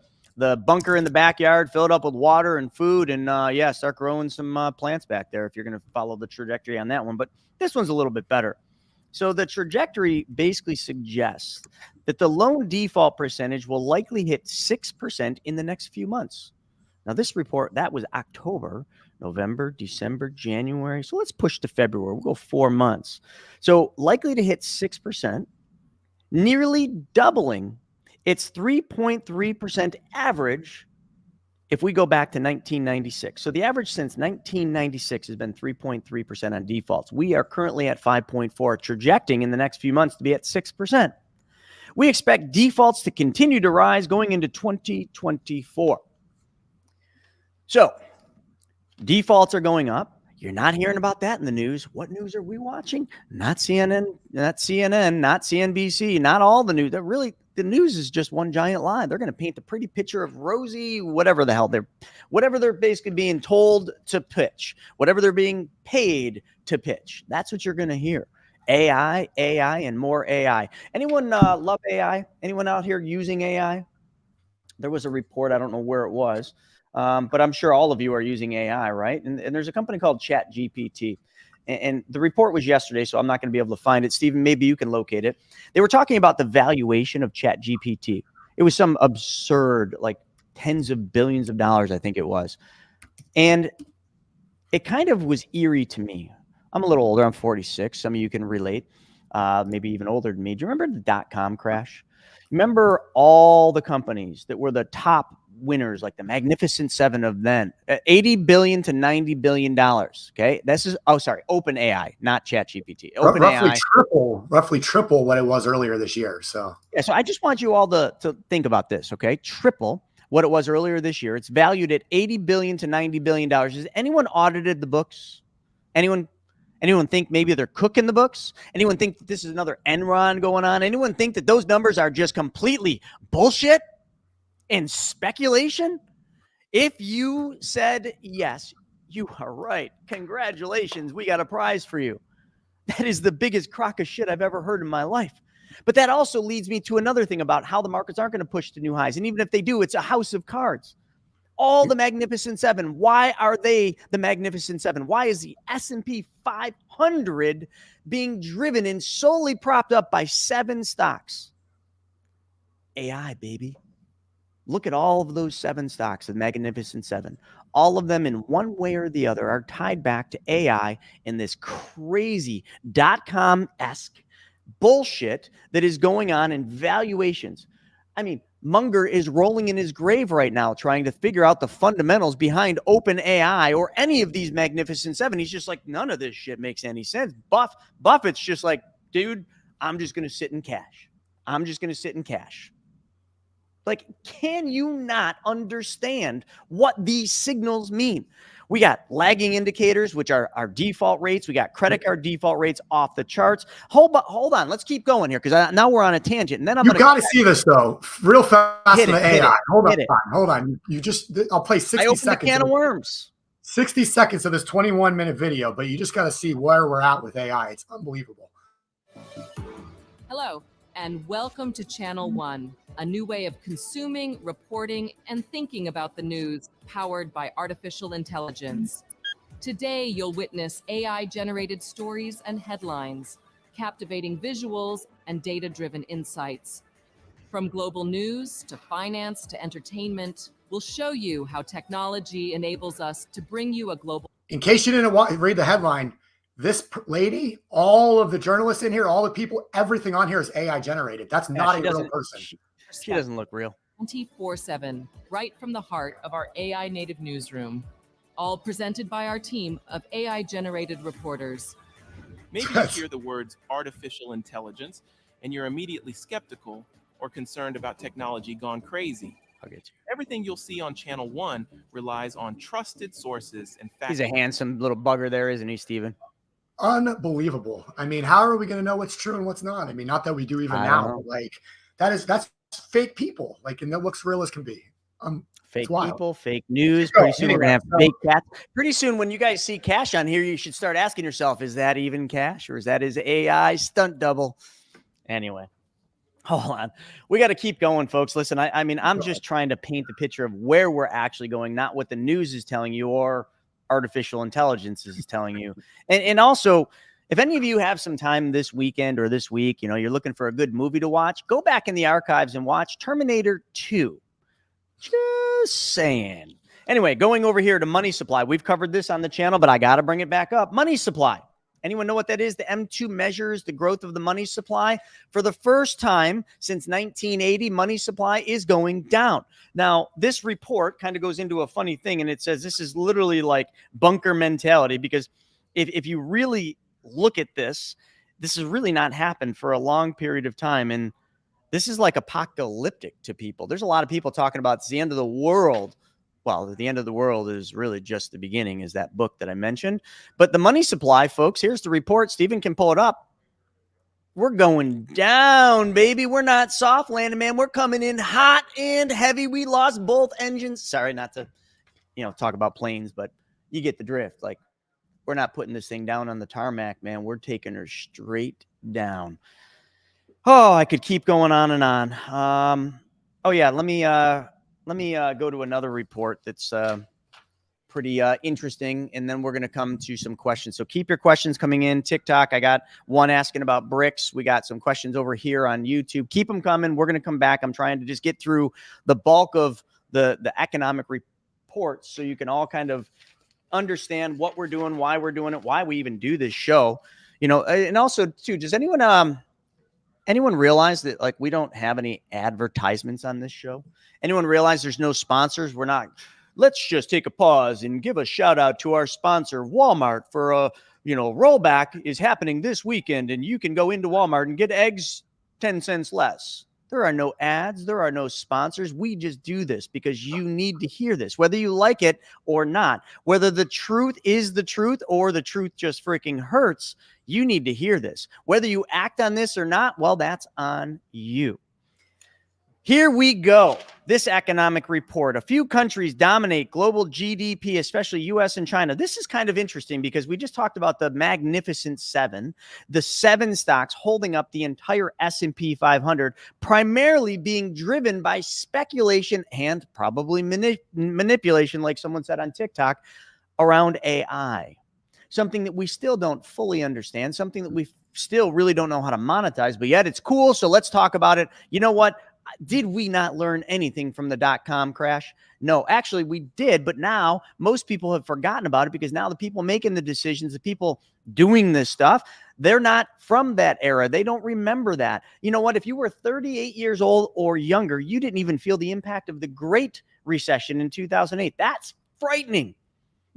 Speaker 1: bunker in the backyard, fill it up with water and food, and start growing some plants back there if you're going to follow the trajectory on that one. But this one's a little bit better. So the trajectory basically suggests that the loan default percentage will likely hit 6% in the next few months. Now, this report, that was October, November, December, January. So let's push to February. We'll go 4 months. So likely to hit 6%, nearly doubling its 3.3% average if we go back to 1996. So the average since 1996 has been 3.3% on defaults. We are currently at 5.4, trajecting in the next few months to be at 6%. We expect defaults to continue to rise going into 2024. So defaults are going up. You're not hearing about that in the news. What news are we watching? Not CNN, not CNBC, not all the news. The news is just one giant lie. They're going to paint the pretty picture of rosy, whatever they're basically being told to pitch, whatever they're being paid to pitch. That's what you're going to hear. AI, and more AI. Anyone love AI? Anyone out here using AI? There was a report. I don't know where it was. But I'm sure all of you are using AI, right? And there's a company called ChatGPT. And the report was yesterday, so I'm not going to be able to find it. Stephen, maybe you can locate it. They were talking about the valuation of ChatGPT. It was some absurd, like tens of billions of dollars, I think it was. And it kind of was eerie to me. I'm a little older. I'm 46. Some of you can relate, maybe even older than me. Do you remember the dot-com crash? Remember all the companies that were the top winners, like the Magnificent Seven of then, $80 billion to $90 billion. Okay. This is, OpenAI, not ChatGPT. OpenAI.
Speaker 2: Roughly triple what it was earlier this year. So
Speaker 1: I just want you all to think about this. Okay. Triple what it was earlier this year. It's valued at $80 billion to $90 billion. Has anyone audited the books? Anyone think maybe they're cooking the books? Anyone think that this is another Enron going on? Anyone think that those numbers are just completely bullshit and speculation? If you said yes, you are right. Congratulations. We got a prize for you. That is the biggest crock of shit I've ever heard in my life. But that also leads me to another thing about how the markets aren't going to push to new highs. And even if they do, it's a house of cards. All the Magnificent Seven. Why are they the Magnificent Seven? Why is the S&P 500 being driven and solely propped up by 7 stocks? AI, baby. Look at all of those 7 stocks, the Magnificent Seven. All of them in one way or the other are tied back to AI in this crazy .com-esque bullshit that is going on in valuations. I mean, Munger is rolling in his grave right now trying to figure out the fundamentals behind OpenAI or any of these Magnificent Seven. He's just like, none of this shit makes any sense. Buffett's just like, dude, I'm just going to sit in cash. Like, can you not understand what these signals mean? We got lagging indicators, which are our default rates. We got credit card default rates off the charts. Hold on. Let's keep going here because now we're on a tangent. And then
Speaker 2: you got to see this though, real fast in the AI. Hold on. I'll play 60 seconds.
Speaker 1: A can of worms.
Speaker 2: 60 seconds of this 21-minute video, but you just got to see where we're at with AI. It's unbelievable.
Speaker 3: Hello. and welcome to Channel One, a new way of consuming, reporting, and thinking about the news powered by artificial intelligence. Today, you'll witness AI-generated stories and headlines, captivating visuals, and data-driven insights. From global news to finance to entertainment, we'll show you how technology enables us to bring you a global...
Speaker 2: In case you didn't read the headline, this lady, all of the journalists in here, all the people, everything on here is AI generated. That's not a real person.
Speaker 1: She doesn't look real.
Speaker 3: 24/7, right from the heart of our AI native newsroom. All presented by our team of AI generated reporters.
Speaker 4: Maybe you hear the words artificial intelligence and you're immediately skeptical or concerned about technology gone crazy.
Speaker 1: I'll get you.
Speaker 4: Everything you'll see on Channel One relies on trusted sources and facts.
Speaker 1: He's a handsome little bugger there, isn't he, Stephen?
Speaker 2: Unbelievable. I mean, how are we going to know what's true and what's not? I mean, not that we do even now, but like that's fake people. Like, and that looks real as can be.
Speaker 1: Fake people, fake news. Pretty soon we're gonna have fake cats. Pretty soon, when you guys see Cash on here, you should start asking yourself, is that even Cash or is that his AI stunt double? Anyway, hold on. We got to keep going, folks. Listen, I mean, I'm just trying to paint the picture of where we're actually going, not what the news is telling you or artificial intelligence is telling you. And also, if any of you have some time this weekend or this week, you know, you're looking for a good movie to watch, go back in the archives and watch Terminator 2. Just saying. Anyway, going over here to money supply. We've covered this on the channel, but I got to bring it back up. Money supply. Anyone know what that is? The M2 measures the growth of the money supply. For the first time since 1980, money supply is going down. Now, this report kind of goes into a funny thing, and it says this is literally like bunker mentality, because if you really look at this, this has really not happened for a long period of time, and this is like apocalyptic to people. There's a lot of people talking about it's the end of the world. Well, the end of the world is really just the beginning, is that book that I mentioned. But the money supply, folks, here's the report. Stephen can pull it up. We're going down, baby. We're not soft landing, man. We're coming in hot and heavy. We lost both engines. Sorry, not to, talk about planes, but you get the drift. Like, we're not putting this thing down on the tarmac, man. We're taking her straight down. Oh, I could keep going on and on. Oh yeah, let me go to another report that's pretty interesting, and then we're going to come to some questions. So keep your questions coming in. TikTok, I got one asking about bricks. We got some questions over here on YouTube. Keep them coming. We're going to come back. I'm trying to just get through the bulk of the economic reports so you can all kind of understand what we're doing, why we're doing it, why we even do this show. And also too, does anyone realize that, like, we don't have any advertisements on this show? Anyone realize there's no sponsors? We're not, let's just take a pause and give a shout out to our sponsor, Walmart, for a, rollback is happening this weekend, and you can go into Walmart and get eggs 10 cents less. There are no ads. There are no sponsors. We just do this because you need to hear this, whether you like it or not, whether the truth is the truth or the truth just freaking hurts. You need to hear this. Whether you act on this or not, well, that's on you. Here we go. This economic report. A few countries dominate global GDP, especially U.S. and China. This is kind of interesting because we just talked about the Magnificent Seven, the seven stocks holding up the entire S&P 500, primarily being driven by speculation and probably manipulation, like someone said on TikTok, around AI. Something that we still don't fully understand, something that we still really don't know how to monetize, but yet it's cool. So let's talk about it. You know what? Did we not learn anything from the .com crash? No, actually we did. But now most people have forgotten about it because now the people making the decisions, the people doing this stuff, they're not from that era. They don't remember that. You know what? If you were 38 years old or younger, you didn't even feel the impact of the Great Recession in 2008. That's frightening.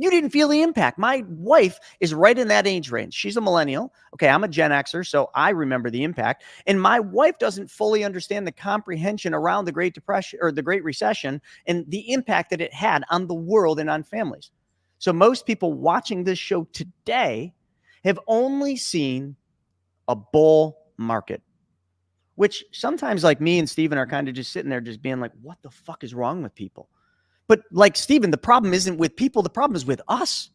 Speaker 1: You didn't feel the impact. My wife is right in that age range. She's a millennial. Okay, I'm a Gen Xer, so I remember the impact. And my wife doesn't fully understand the comprehension around the Great Depression or the Great Recession and the impact that it had on the world and on families. So most people watching this show today have only seen a bull market, which sometimes, like me and Stephen, are kind of just sitting there just being like, what the fuck is wrong with people? But like Stephen, the problem isn't with people. The problem is with us.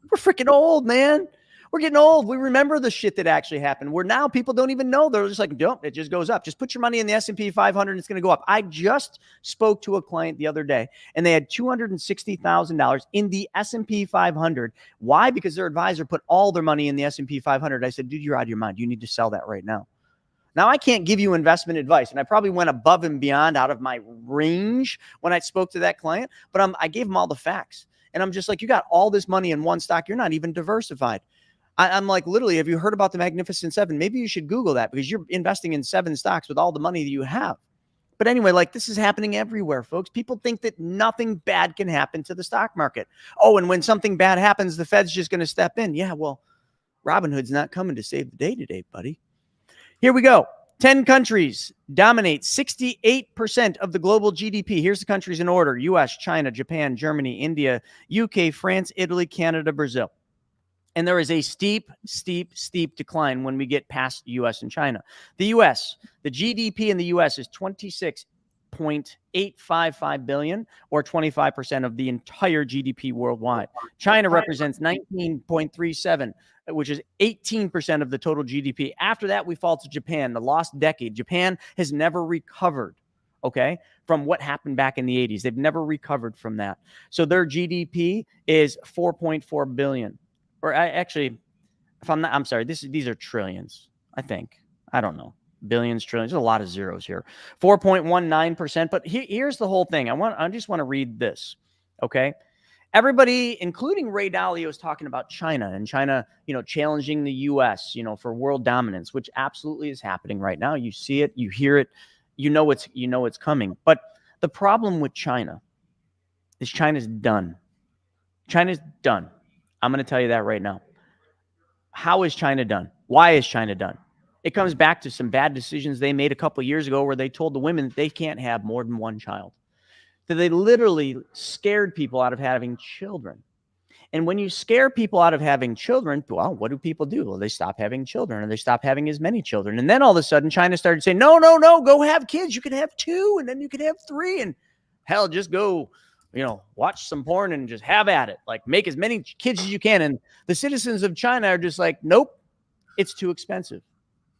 Speaker 1: We're freaking old, man. We're getting old. We remember the shit that actually happened. Where now people don't even know. They're just like, don't, it just goes up. Just put your money in the S&P 500 and it's going to go up. I just spoke to a client the other day and they had $260,000 in the S&P 500. Why? Because their advisor put all their money in the S&P 500. I said, dude, you're out of your mind. You need to sell that right now. Now, I can't give you investment advice, and I probably went above and beyond out of my range when I spoke to that client, but I gave them all the facts. And I'm just like, you got all this money in one stock. You're not even diversified. I'm like, literally, have you heard about the Magnificent Seven? Maybe you should Google that because you're investing in 7 stocks with all the money that you have. But anyway, like this is happening everywhere, folks. People think that nothing bad can happen to the stock market. Oh, and when something bad happens, the Fed's just going to step in. Yeah, well, Robinhood's not coming to save the day today, buddy. Here we go. 10 countries dominate 68% of the global GDP. Here's the countries in order: US, China, Japan, Germany, India, UK, France, Italy, Canada, Brazil. And there is a steep decline when we get past US and China. The US, the GDP in the US is 26.855 billion, or 25% of the entire GDP worldwide. China represents 19.37, which is 18% of the total GDP. After that, we fall to Japan, the lost decade. Japan has never recovered, okay, from what happened back in the 80s. They've never recovered from that. So their GDP is 4.4 billion. Or actually, if I'm sorry, these are trillions, I think. I don't know. Billions, trillions. There's a lot of zeros here. 4.19%. But here's the whole thing. I just want to read this, okay? Everybody, including Ray Dalio, is talking about China and China, challenging the U.S., for world dominance, which absolutely is happening right now. You see it, you hear it, it's coming. But the problem with China is China's done. China's done. I'm going to tell you that right now. How is China done? Why is China done? It comes back to some bad decisions they made a couple of years ago where they told the women that they can't have more than one child. That they literally scared people out of having children. And when you scare people out of having children, well, what do people do? Well, they stop having children, or they stop having as many children. And then all of a sudden, China started saying, no, go have kids. You can have 2, and then you can have 3. And hell, just go, watch some porn and just have at it. Like, make as many kids as you can. And the citizens of China are just like, nope, it's too expensive.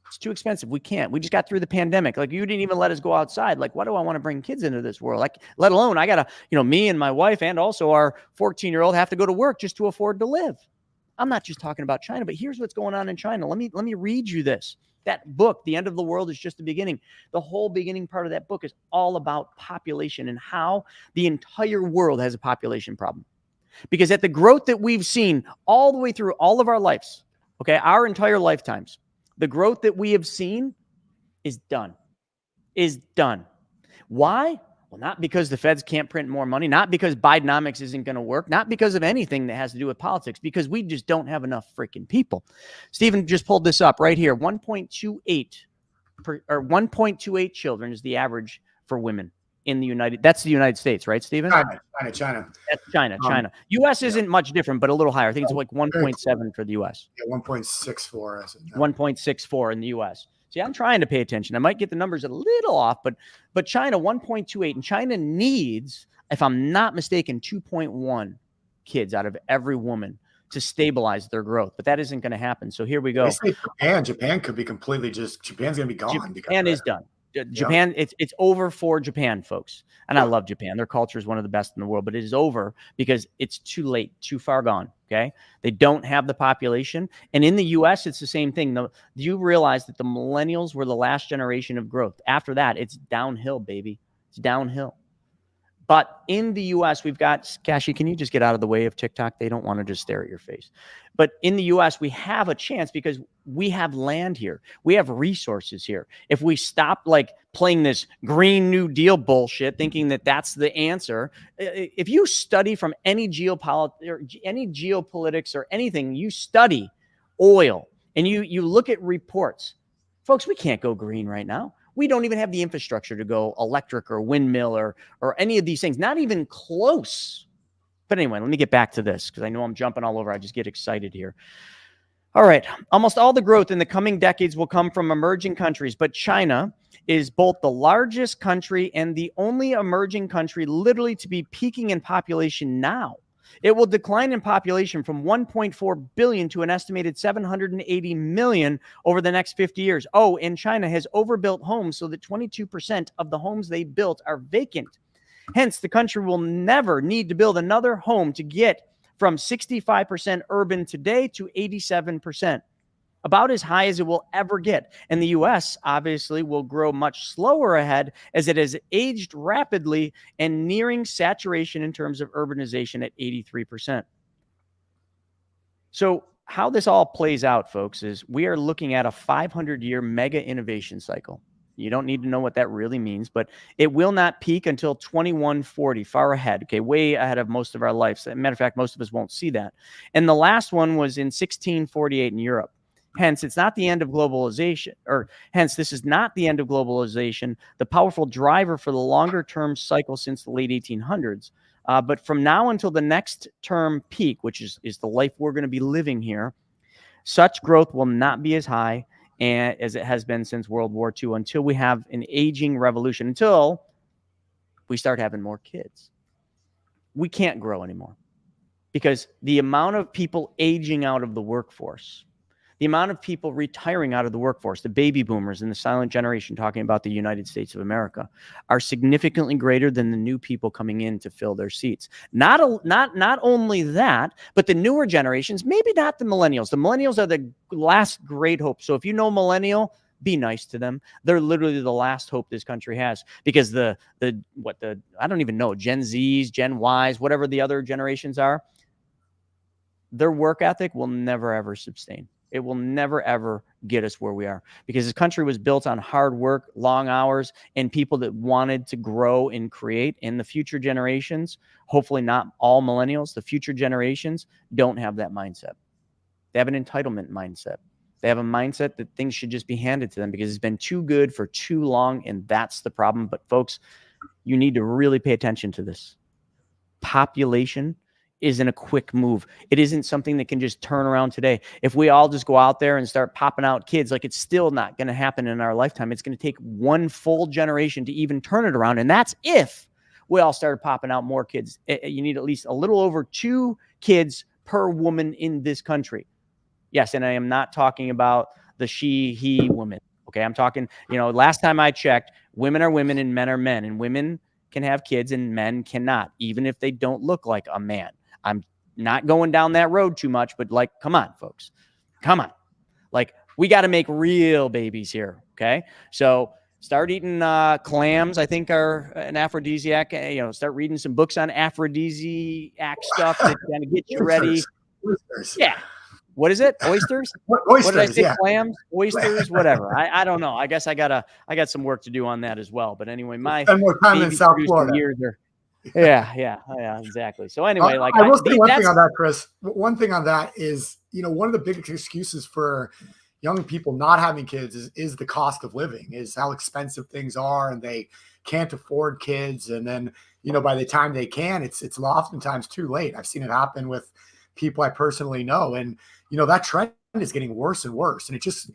Speaker 1: It's too expensive. We can't. We just got through the pandemic. Like, you didn't even let us go outside. Like, why do I want to bring kids into this world? Like, let alone I got to, me and my wife and also our 14-year-old have to go to work just to afford to live. I'm not just talking about China, but here's what's going on in China. Let me read you this. That book, The End of the World, is just the beginning. The whole beginning part of that book is all about population and how the entire world has a population problem. Because at the growth that we've seen all the way through all of our lives, okay, our entire lifetimes, the growth that we have seen is done. Why? Well, not because the feds can't print more money, not because Bidenomics isn't going to work, not because of anything that has to do with politics, because we just don't have enough freaking people. Stephen just pulled this up right here. 1.28 children is the average for women in the that's the United States, right, Stephen?
Speaker 2: China.
Speaker 1: That's China. U.S. isn't much different, but a little higher. I think it's like 1.7 for the U.S.
Speaker 2: Yeah, 1.64.
Speaker 1: 1.64 in the U.S. See, I'm trying to pay attention. I might get the numbers a little off, but China, 1.28. And China needs, if I'm not mistaken, 2.1 kids out of every woman to stabilize their growth. But that isn't going to happen. So here we go.
Speaker 2: They say Japan could be completely Japan's going to be gone.
Speaker 1: Japan is done. Japan, it's over for Japan, folks. And I love Japan. Their culture is one of the best in the world, but it is over because it's too late, too far gone. Okay. They don't have the population. And in the US, it's the same thing. Do you realize that the millennials were the last generation of growth? After that, it's downhill, baby. It's downhill. But in the US, we've got, Cashy, can you just get out of the way of TikTok? They don't want to just stare at your face. But in the US, we have a chance because we have land here. We have resources here. If we stop playing this Green New Deal bullshit, thinking that that's the answer, if you study from any geopolitics or anything, you study oil and you look at reports, folks, we can't go green right now. We don't even have the infrastructure to go electric or windmill or any of these things, not even close. But anyway, let me get back to this because I know I'm jumping all over. I just get excited here. All right. Almost all the growth in the coming decades will come from emerging countries, but China is both the largest country and the only emerging country literally to be peaking in population now. It will decline in population from 1.4 billion to an estimated 780 million over the next 50 years. Oh, and China has overbuilt homes so that 22% of the homes they built are vacant. Hence, the country will never need to build another home to get from 65% urban today to 87%. About as high as it will ever get. And the U.S. obviously will grow much slower ahead as it has aged rapidly and nearing saturation in terms of urbanization at 83%. So how this all plays out, folks, is we are looking at a 500-year mega innovation cycle. You don't need to know what that really means, but it will not peak until 2140, far ahead, okay, way ahead of most of our lives. As a matter of fact, most of us won't see that. And the last one was in 1648 in Europe. Hence, it's not the end of globalization, or hence, this is not the end of globalization, the powerful driver for the longer term cycle since the late 1800s. But from now until the next term peak, which is the life we're going to be living here, such growth will not be as high as it has been since World War II until we have an aging revolution, until we start having more kids. We can't grow anymore because the amount of people aging out of the workforce, the amount of people retiring out of the workforce, the baby boomers and the silent generation, talking about the United States of America, are significantly greater than the new people coming in to fill their seats. Not only that, but the newer generations, maybe not the millennials. The millennials are the last great hope. So if you know millennial, be nice to them. They're literally the last hope this country has, because I don't even know, Gen Zs, Gen Ys, whatever the other generations are, their work ethic will never, ever sustain. It will never, ever get us where we are, because this country was built on hard work, long hours, and people that wanted to grow and create. And the future generations, hopefully not all millennials, the future generations don't have that mindset. They have an entitlement mindset. They have a mindset that things should just be handed to them because it's been too good for too long, and that's the problem. But folks, you need to really pay attention to this. Population isn't a quick move. It isn't something that can just turn around today. If we all just go out there and start popping out kids, like, it's still not going to happen in our lifetime. It's going to take one full generation to even turn it around. And that's if we all started popping out more kids. You need at least a little over 2 kids per woman in this country. Yes, and I am not talking about the she, he woman. Okay, I'm talking, last time I checked, women are women and men are men. And women can have kids and men cannot, even if they don't look like a man. I'm not going down that road too much, but come on, folks. Come on. We got to make real babies here, okay? So start eating clams, I think, are an aphrodisiac. Start reading some books on aphrodisiac stuff that kind of get you ready.
Speaker 2: Oysters.
Speaker 1: Yeah. What is it? Oysters?
Speaker 2: Oysters,
Speaker 1: what did I say?
Speaker 2: yeah.
Speaker 1: Clams? Oysters? Whatever. I don't know. I guess I got some work to do on that as well. But anyway, my
Speaker 2: spend more time in South Florida.
Speaker 1: Years are, yeah, exactly. So anyway,
Speaker 2: I will say one thing on that, Chris. One thing on that is, one of the biggest excuses for young people not having kids is the cost of living, is how expensive things are, and they can't afford kids. And then, by the time they can, it's oftentimes too late. I've seen it happen with people I personally know, and that trend is getting worse and worse. And it just,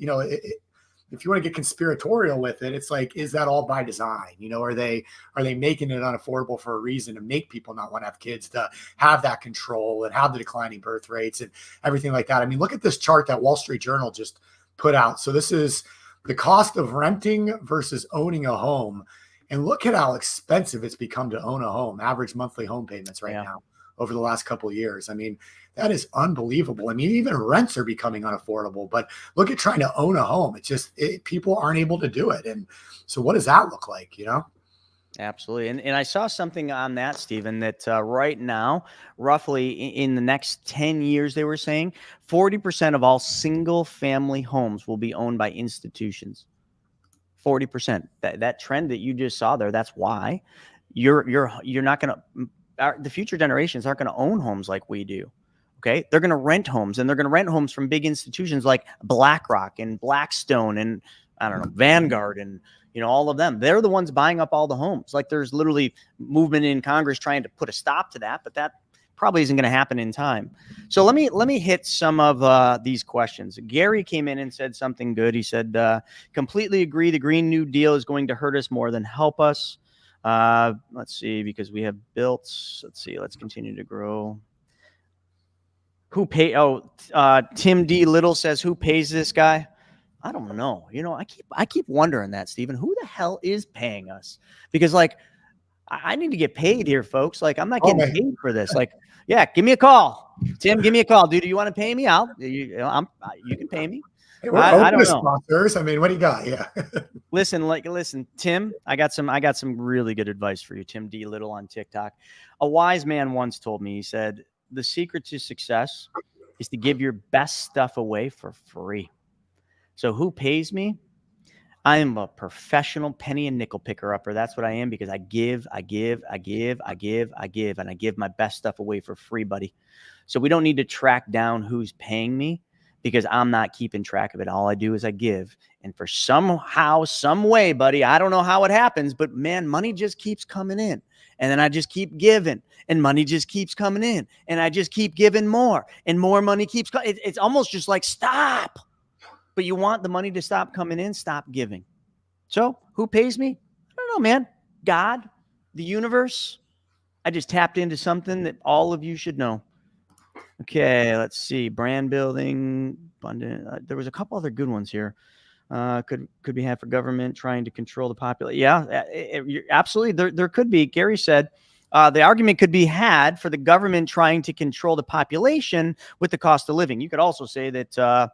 Speaker 2: if you want to get conspiratorial with it, it's like, is that all by design? Are they making it unaffordable for a reason to make people not want to have kids, to have that control and have the declining birth rates and everything like that? I mean, look at this chart that Wall Street Journal just put out. So this is the cost of renting versus owning a home. And look at how expensive it's become to own a home. Average monthly home payments right now over the last couple of years. I mean, that is unbelievable. I mean, even rents are becoming unaffordable, but look at trying to own a home. It's just, people aren't able to do it. And so what does that look like,
Speaker 1: Absolutely. And I saw something on that, Stephen, that right now, roughly in the next 10 years, they were saying 40% of all single family homes will be owned by institutions. 40%. That trend that you just saw there, that's why you're not going to, the future generations aren't going to own homes like we do. Okay. They're going to rent homes, and they're going to rent homes from big institutions like BlackRock and Blackstone and Vanguard and, all of them. They're the ones buying up all the homes. There's literally movement in Congress trying to put a stop to that, but that probably isn't going to happen in time. So let me hit some of these questions. Gary came in and said something good. He said, completely agree. The Green New Deal is going to hurt us more than help us. Let's see, because we have built, let's continue to grow. Who pay? Oh, Tim D. Little says, who pays this guy? I don't know. You know, I keep wondering that, Stephen. Who the hell is paying us? Because like I need to get paid here, folks. Like I'm not getting paid for this. Like, yeah, give me a call, Tim. Give me a call, dude. Do you want to pay me? You can pay me.
Speaker 2: Hey, we're
Speaker 1: I
Speaker 2: open
Speaker 1: don't
Speaker 2: to
Speaker 1: know.
Speaker 2: sponsors. I mean, what do you got? Yeah.
Speaker 1: Listen, Tim. I got some really good advice for you, Tim D. Little on TikTok. A wise man once told me. He said, "The secret to success is to give your best stuff away for free." So who pays me? I am a professional penny and nickel picker upper. That's what I am because I give, and I give my best stuff away for free, buddy. So we don't need to track down who's paying me because I'm not keeping track of it. All I do is I give. And for somehow, some way, buddy, I don't know how it happens, but man, money just keeps coming in. And then I just keep giving and money just keeps coming in and I just keep giving more and more money keeps coming. It's almost just like, stop. But you want the money to stop coming in, stop giving. So who pays me? I don't know, man. God, the universe. I just tapped into something that all of you should know. Okay, let's see. Brand building, abundant. There was a couple other good ones here. Could be had for government trying to control the population. Yeah, absolutely. There could be. Gary said the argument could be had for the government trying to control the population with the cost of living. You could also say that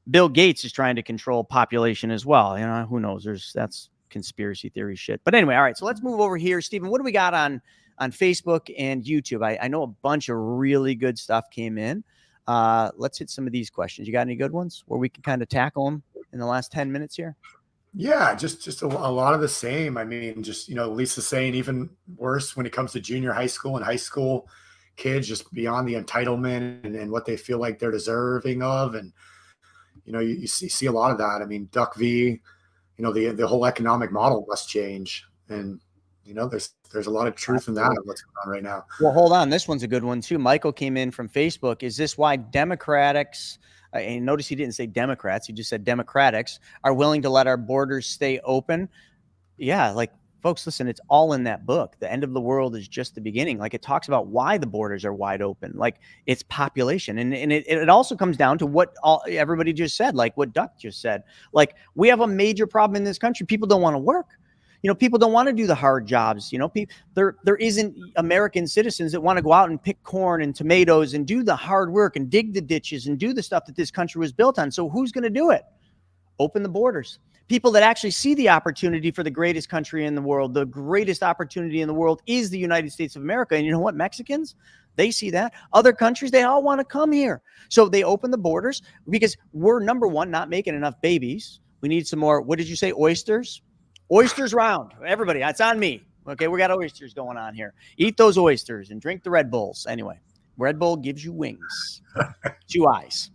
Speaker 1: Bill Gates is trying to control population as well. You know, who knows? That's conspiracy theory shit. But anyway, all right. So let's move over here, Stephen. What do we got on Facebook and YouTube? I know a bunch of really good stuff came in. Let's hit some of these questions. You got any good ones where we can kind of tackle them in the last 10 minutes here?
Speaker 2: Yeah, just a lot of the same. I mean, just, you know, Lisa's saying even worse when it comes to junior high school and high school kids, just beyond the entitlement and what they feel like they're deserving of. And, you know, you see a lot of that. I mean, Duck V, you know, the whole economic model must change. And, you know, there's a lot of truth in that, what's going on right now.
Speaker 1: Well, hold on. This one's a good one too. Michael came in from Facebook. Is this why Democrats, and notice he didn't say Democrats, he just said Democrats, are willing to let our borders stay open? Yeah, like, folks, listen, it's all in that book. The end of the world is just the beginning. Like, it talks about why the borders are wide open. Like, it's population. And it also comes down to what everybody just said, like what Duck just said. Like, we have a major problem in this country. People don't want to work. You know, people don't want to do the hard jobs. You know, there isn't American citizens that want to go out and pick corn and tomatoes and do the hard work and dig the ditches and do the stuff that this country was built on. So who's going to do it? Open the borders. People that actually see the opportunity for the greatest country in the world, the greatest opportunity in the world is the United States of America. And you know what? Mexicans, they see that. Other countries, they all want to come here. So they open the borders because we're, number one, not making enough babies. We need some more, what did you say, oysters? Oysters round. Everybody, that's on me. Okay, we got oysters going on here. Eat those oysters and drink the Red Bulls. Anyway, Red Bull gives you wings. 2 eyes.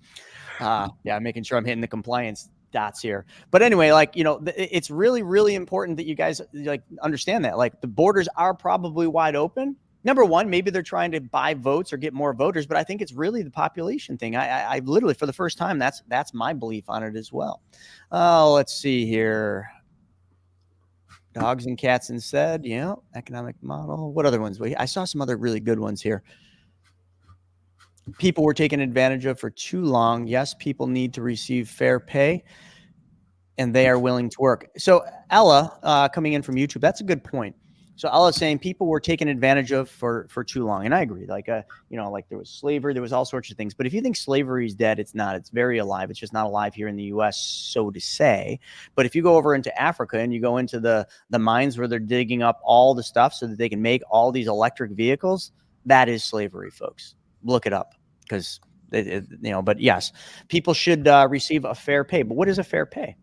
Speaker 1: Yeah, making sure I'm hitting the compliance dots here. But anyway, like, you know, it's really, really important that you guys like understand that. Like, the borders are probably wide open. Number one, maybe they're trying to buy votes or get more voters, but I think it's really the population thing. I literally, for the first time, that's my belief on it as well. Let's see here. Dogs and cats instead. Yeah. Economic model. What other ones? I saw some other really good ones here. People were taken advantage of for too long. Yes, people need to receive fair pay and they are willing to work. So Ella, coming in from YouTube, that's a good point. So Ella's saying people were taken advantage of for too long. And I agree. Like, you know, like there was slavery, there was all sorts of things. But if you think slavery is dead, it's not. It's very alive. It's just not alive here in the U.S., so to say. But if you go over into Africa and you go into the mines where they're digging up all the stuff so that they can make all these electric vehicles, that is slavery, folks. Look it up because, you know, but yes, people should receive a fair pay. But what is a fair pay?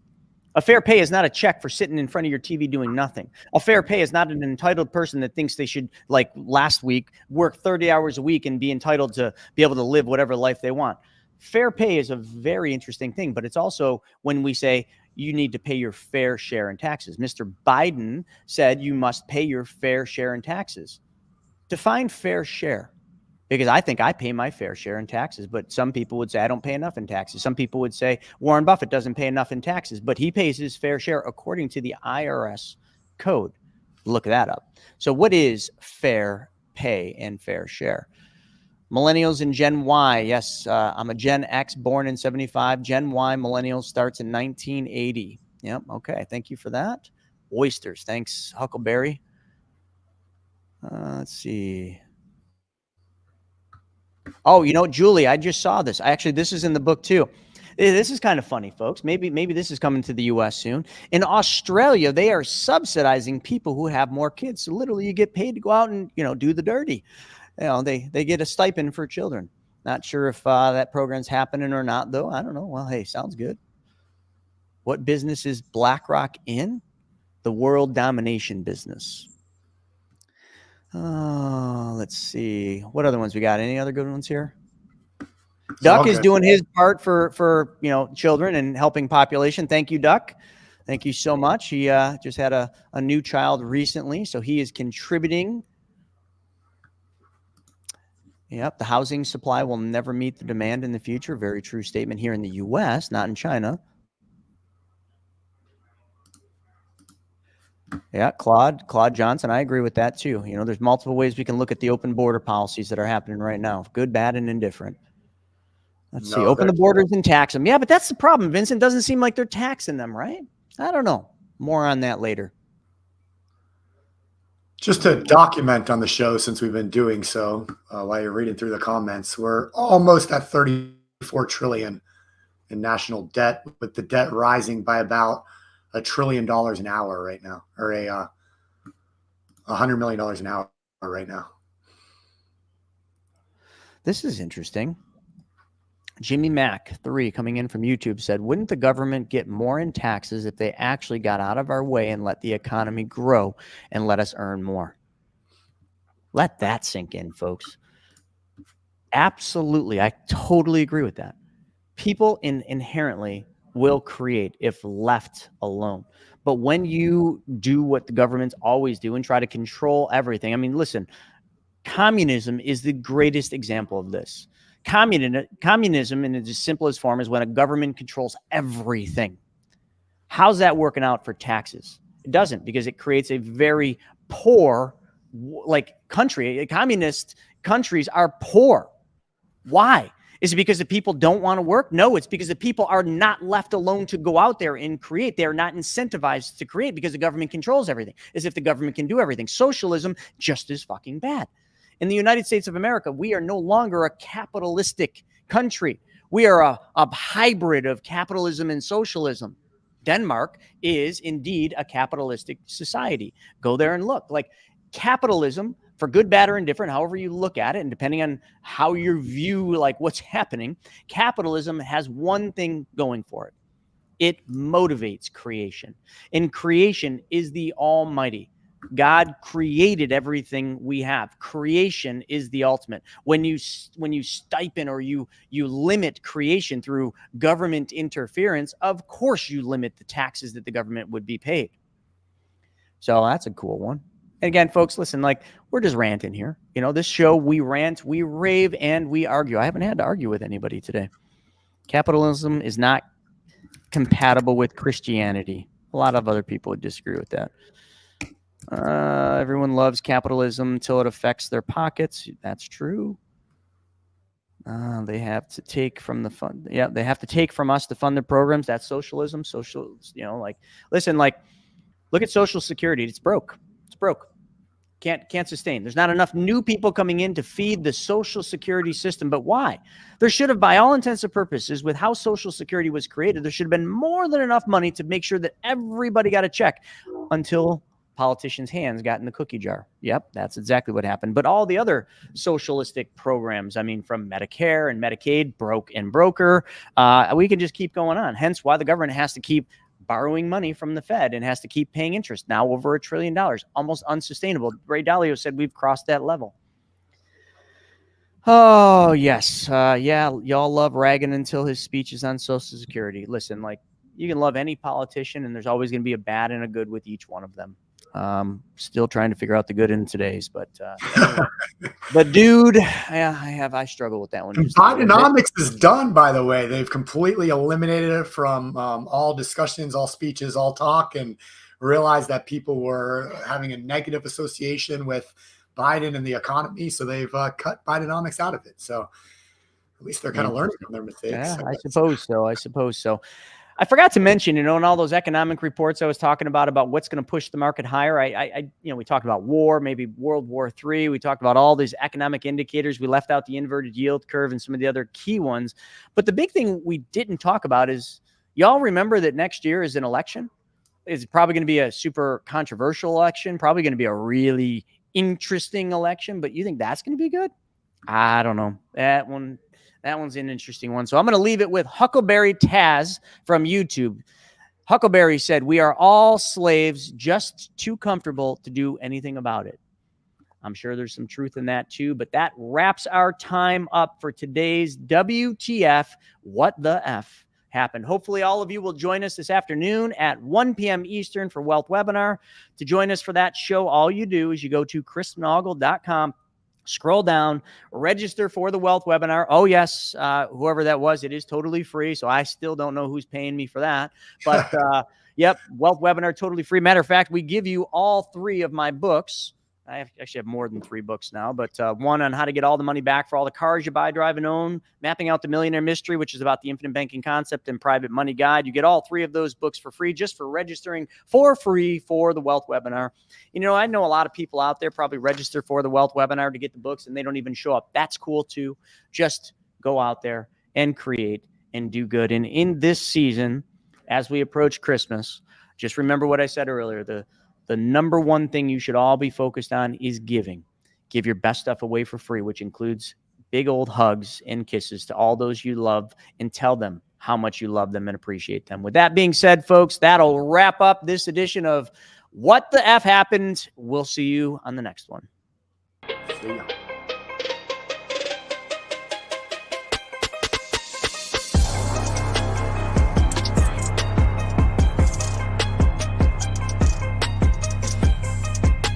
Speaker 1: A fair pay is not a check for sitting in front of your TV doing nothing. A fair pay is not an entitled person that thinks they should, like last week, work 30 hours a week and be entitled to be able to live whatever life they want. Fair pay is a very interesting thing, but it's also when we say you need to pay your fair share in taxes. Mr. Biden said you must pay your fair share in taxes. Define fair share. Because I think I pay my fair share in taxes, but some people would say I don't pay enough in taxes. Some people would say Warren Buffett doesn't pay enough in taxes, but he pays his fair share according to the IRS code. Look that up. So what is fair pay and fair share? Millennials and Gen Y. Yes, I'm a Gen X born in 75. Gen Y, millennials starts in 1980. Yep. Okay. Thank you for that. Oysters. Thanks, Huckleberry. Let's see. Oh, Julie, I just saw this. This is in the book too. This is kind of funny, folks. Maybe this is coming to the U.S. soon. In Australia, they are subsidizing people who have more kids. So literally, you get paid to go out and do the dirty. They get a stipend for children. Not sure if that program's happening or not, though. I don't know. Well, hey, sounds good. What business is BlackRock in? The world domination business. Let's see. What other ones we got? Any other good ones here? Duck is doing his part for children and helping population. Thank you, Duck. Thank you so much. He just had a new child recently, so he is contributing. Yep, the housing supply will never meet the demand in the future. Very true statement here in the U.S., not in China. Yeah, Claude Johnson, I agree with that too. There's multiple ways we can look at the open border policies that are happening right now. Good, bad, and indifferent. Let's see. Open the borders and tax them. Yeah, but that's the problem, Vincent. Doesn't seem like they're taxing them, right? I don't know. More on that later.
Speaker 2: Just to document on the show, since we've been doing so, while you're reading through the comments, we're almost at 34 trillion in national debt, with the debt rising by about $1 trillion an hour right now, or $100 million an hour right now.
Speaker 1: This is interesting. Jimmy Mack 3 coming in from YouTube said, wouldn't the government get more in taxes if they actually got out of our way and let the economy grow and let us earn more? Let that sink in, folks. Absolutely. I totally agree with that. People inherently will create if left alone. But when you do what the governments always do and try to control everything, I mean, listen, communism is the greatest example of this. Communism in its simplest form is when a government controls everything. How's that working out for taxes? It doesn't, because it creates a very poor country. Communist countries are poor. Why? Is it because the people don't want to work? No, it's because the people are not left alone to go out there and create. They are not incentivized to create because the government controls everything, as if the government can do everything. Socialism just as fucking bad. In the United States of America, we are no longer a capitalistic country. We are a hybrid of capitalism and socialism. Denmark is indeed a capitalistic society. Go there and look. Capitalism, for good, bad, or indifferent, however you look at it, and depending on how you view what's happening, capitalism has one thing going for it. It motivates creation. And creation is the Almighty. God created everything we have. Creation is the ultimate. When you stipend or you limit creation through government interference, of course you limit the taxes that the government would be paid. So that's a cool one. And again, folks, listen, we're just ranting here. This show, we rant, we rave, and we argue. I haven't had to argue with anybody today. Capitalism is not compatible with Christianity. A lot of other people would disagree with that. Everyone loves capitalism until it affects their pockets. That's true. They have to take from the fund. Yeah, they have to take from us to fund their programs. That's socialism. Listen, look at Social Security. It's broke. It's broke. Can't sustain. There's not enough new people coming in to feed the Social Security system. But why? There should have, by all intents and purposes, with how Social Security was created, there should have been more than enough money to make sure that everybody got a check until politicians' hands got in the cookie jar. Yep, that's exactly what happened. But all the other socialistic programs, from Medicare and Medicaid, broke and broker, we can just keep going on. Hence why the government has to keep borrowing money from the Fed and has to keep paying interest, now over $1 trillion, almost unsustainable. Ray Dalio said we've crossed that level. Oh, yes. Yeah, y'all love Reagan until his speeches on Social Security. Listen, you can love any politician, and there's always going to be a bad and a good with each one of them. Still trying to figure out the good in today's, but anyway. But dude, I struggle with that one.
Speaker 2: Bidenomics is done, by the way. They've completely eliminated it from all discussions, all speeches, all talk, and realized that people were having a negative association with Biden and the economy. So they've cut Bidenomics out of it. So at least they're kind of learning from their mistakes.
Speaker 1: Yeah, I suppose so. I forgot to mention, in all those economic reports I was talking about what's going to push the market higher. We talked about war, maybe World War III. We talked about all these economic indicators. We left out the inverted yield curve and some of the other key ones. But the big thing we didn't talk about is, y'all remember that next year is an election? It's probably going to be a super controversial election, probably going to be a really interesting election. But you think that's going to be good? I don't know. That one's an interesting one. So I'm going to leave it with Huckleberry Taz from YouTube. Huckleberry said, "We are all slaves, just too comfortable to do anything about it." I'm sure there's some truth in that too, but that wraps our time up for today's WTF, What the F Happened. Hopefully all of you will join us this afternoon at 1 p.m. Eastern for Wealth Webinar. To join us for that show, all you do is you go to chrisnaugle.com. Scroll down, register for the Wealth Webinar. Oh, yes, whoever that was, it is totally free. So I still don't know who's paying me for that. But, yep, Wealth Webinar, totally free. Matter of fact, we give you all 3 of my books. I actually have more than 3 books now, but one on how to get all the money back for all the cars you buy, drive, and own, Mapping Out the Millionaire Mystery, which is about the infinite banking concept, and Private Money Guide. You get all 3 of those books for free just for registering for free for the Wealth Webinar. I know a lot of people out there probably register for the Wealth Webinar to get the books, and they don't even show up. That's cool too. Just go out there and create and do good. And in this season, as we approach Christmas, just remember what I said earlier. The number one thing you should all be focused on is giving. Give your best stuff away for free, which includes big old hugs and kisses to all those you love, and tell them how much you love them and appreciate them. With that being said, folks, that'll wrap up this edition of What the F Happened. We'll see you on the next one.
Speaker 2: See ya.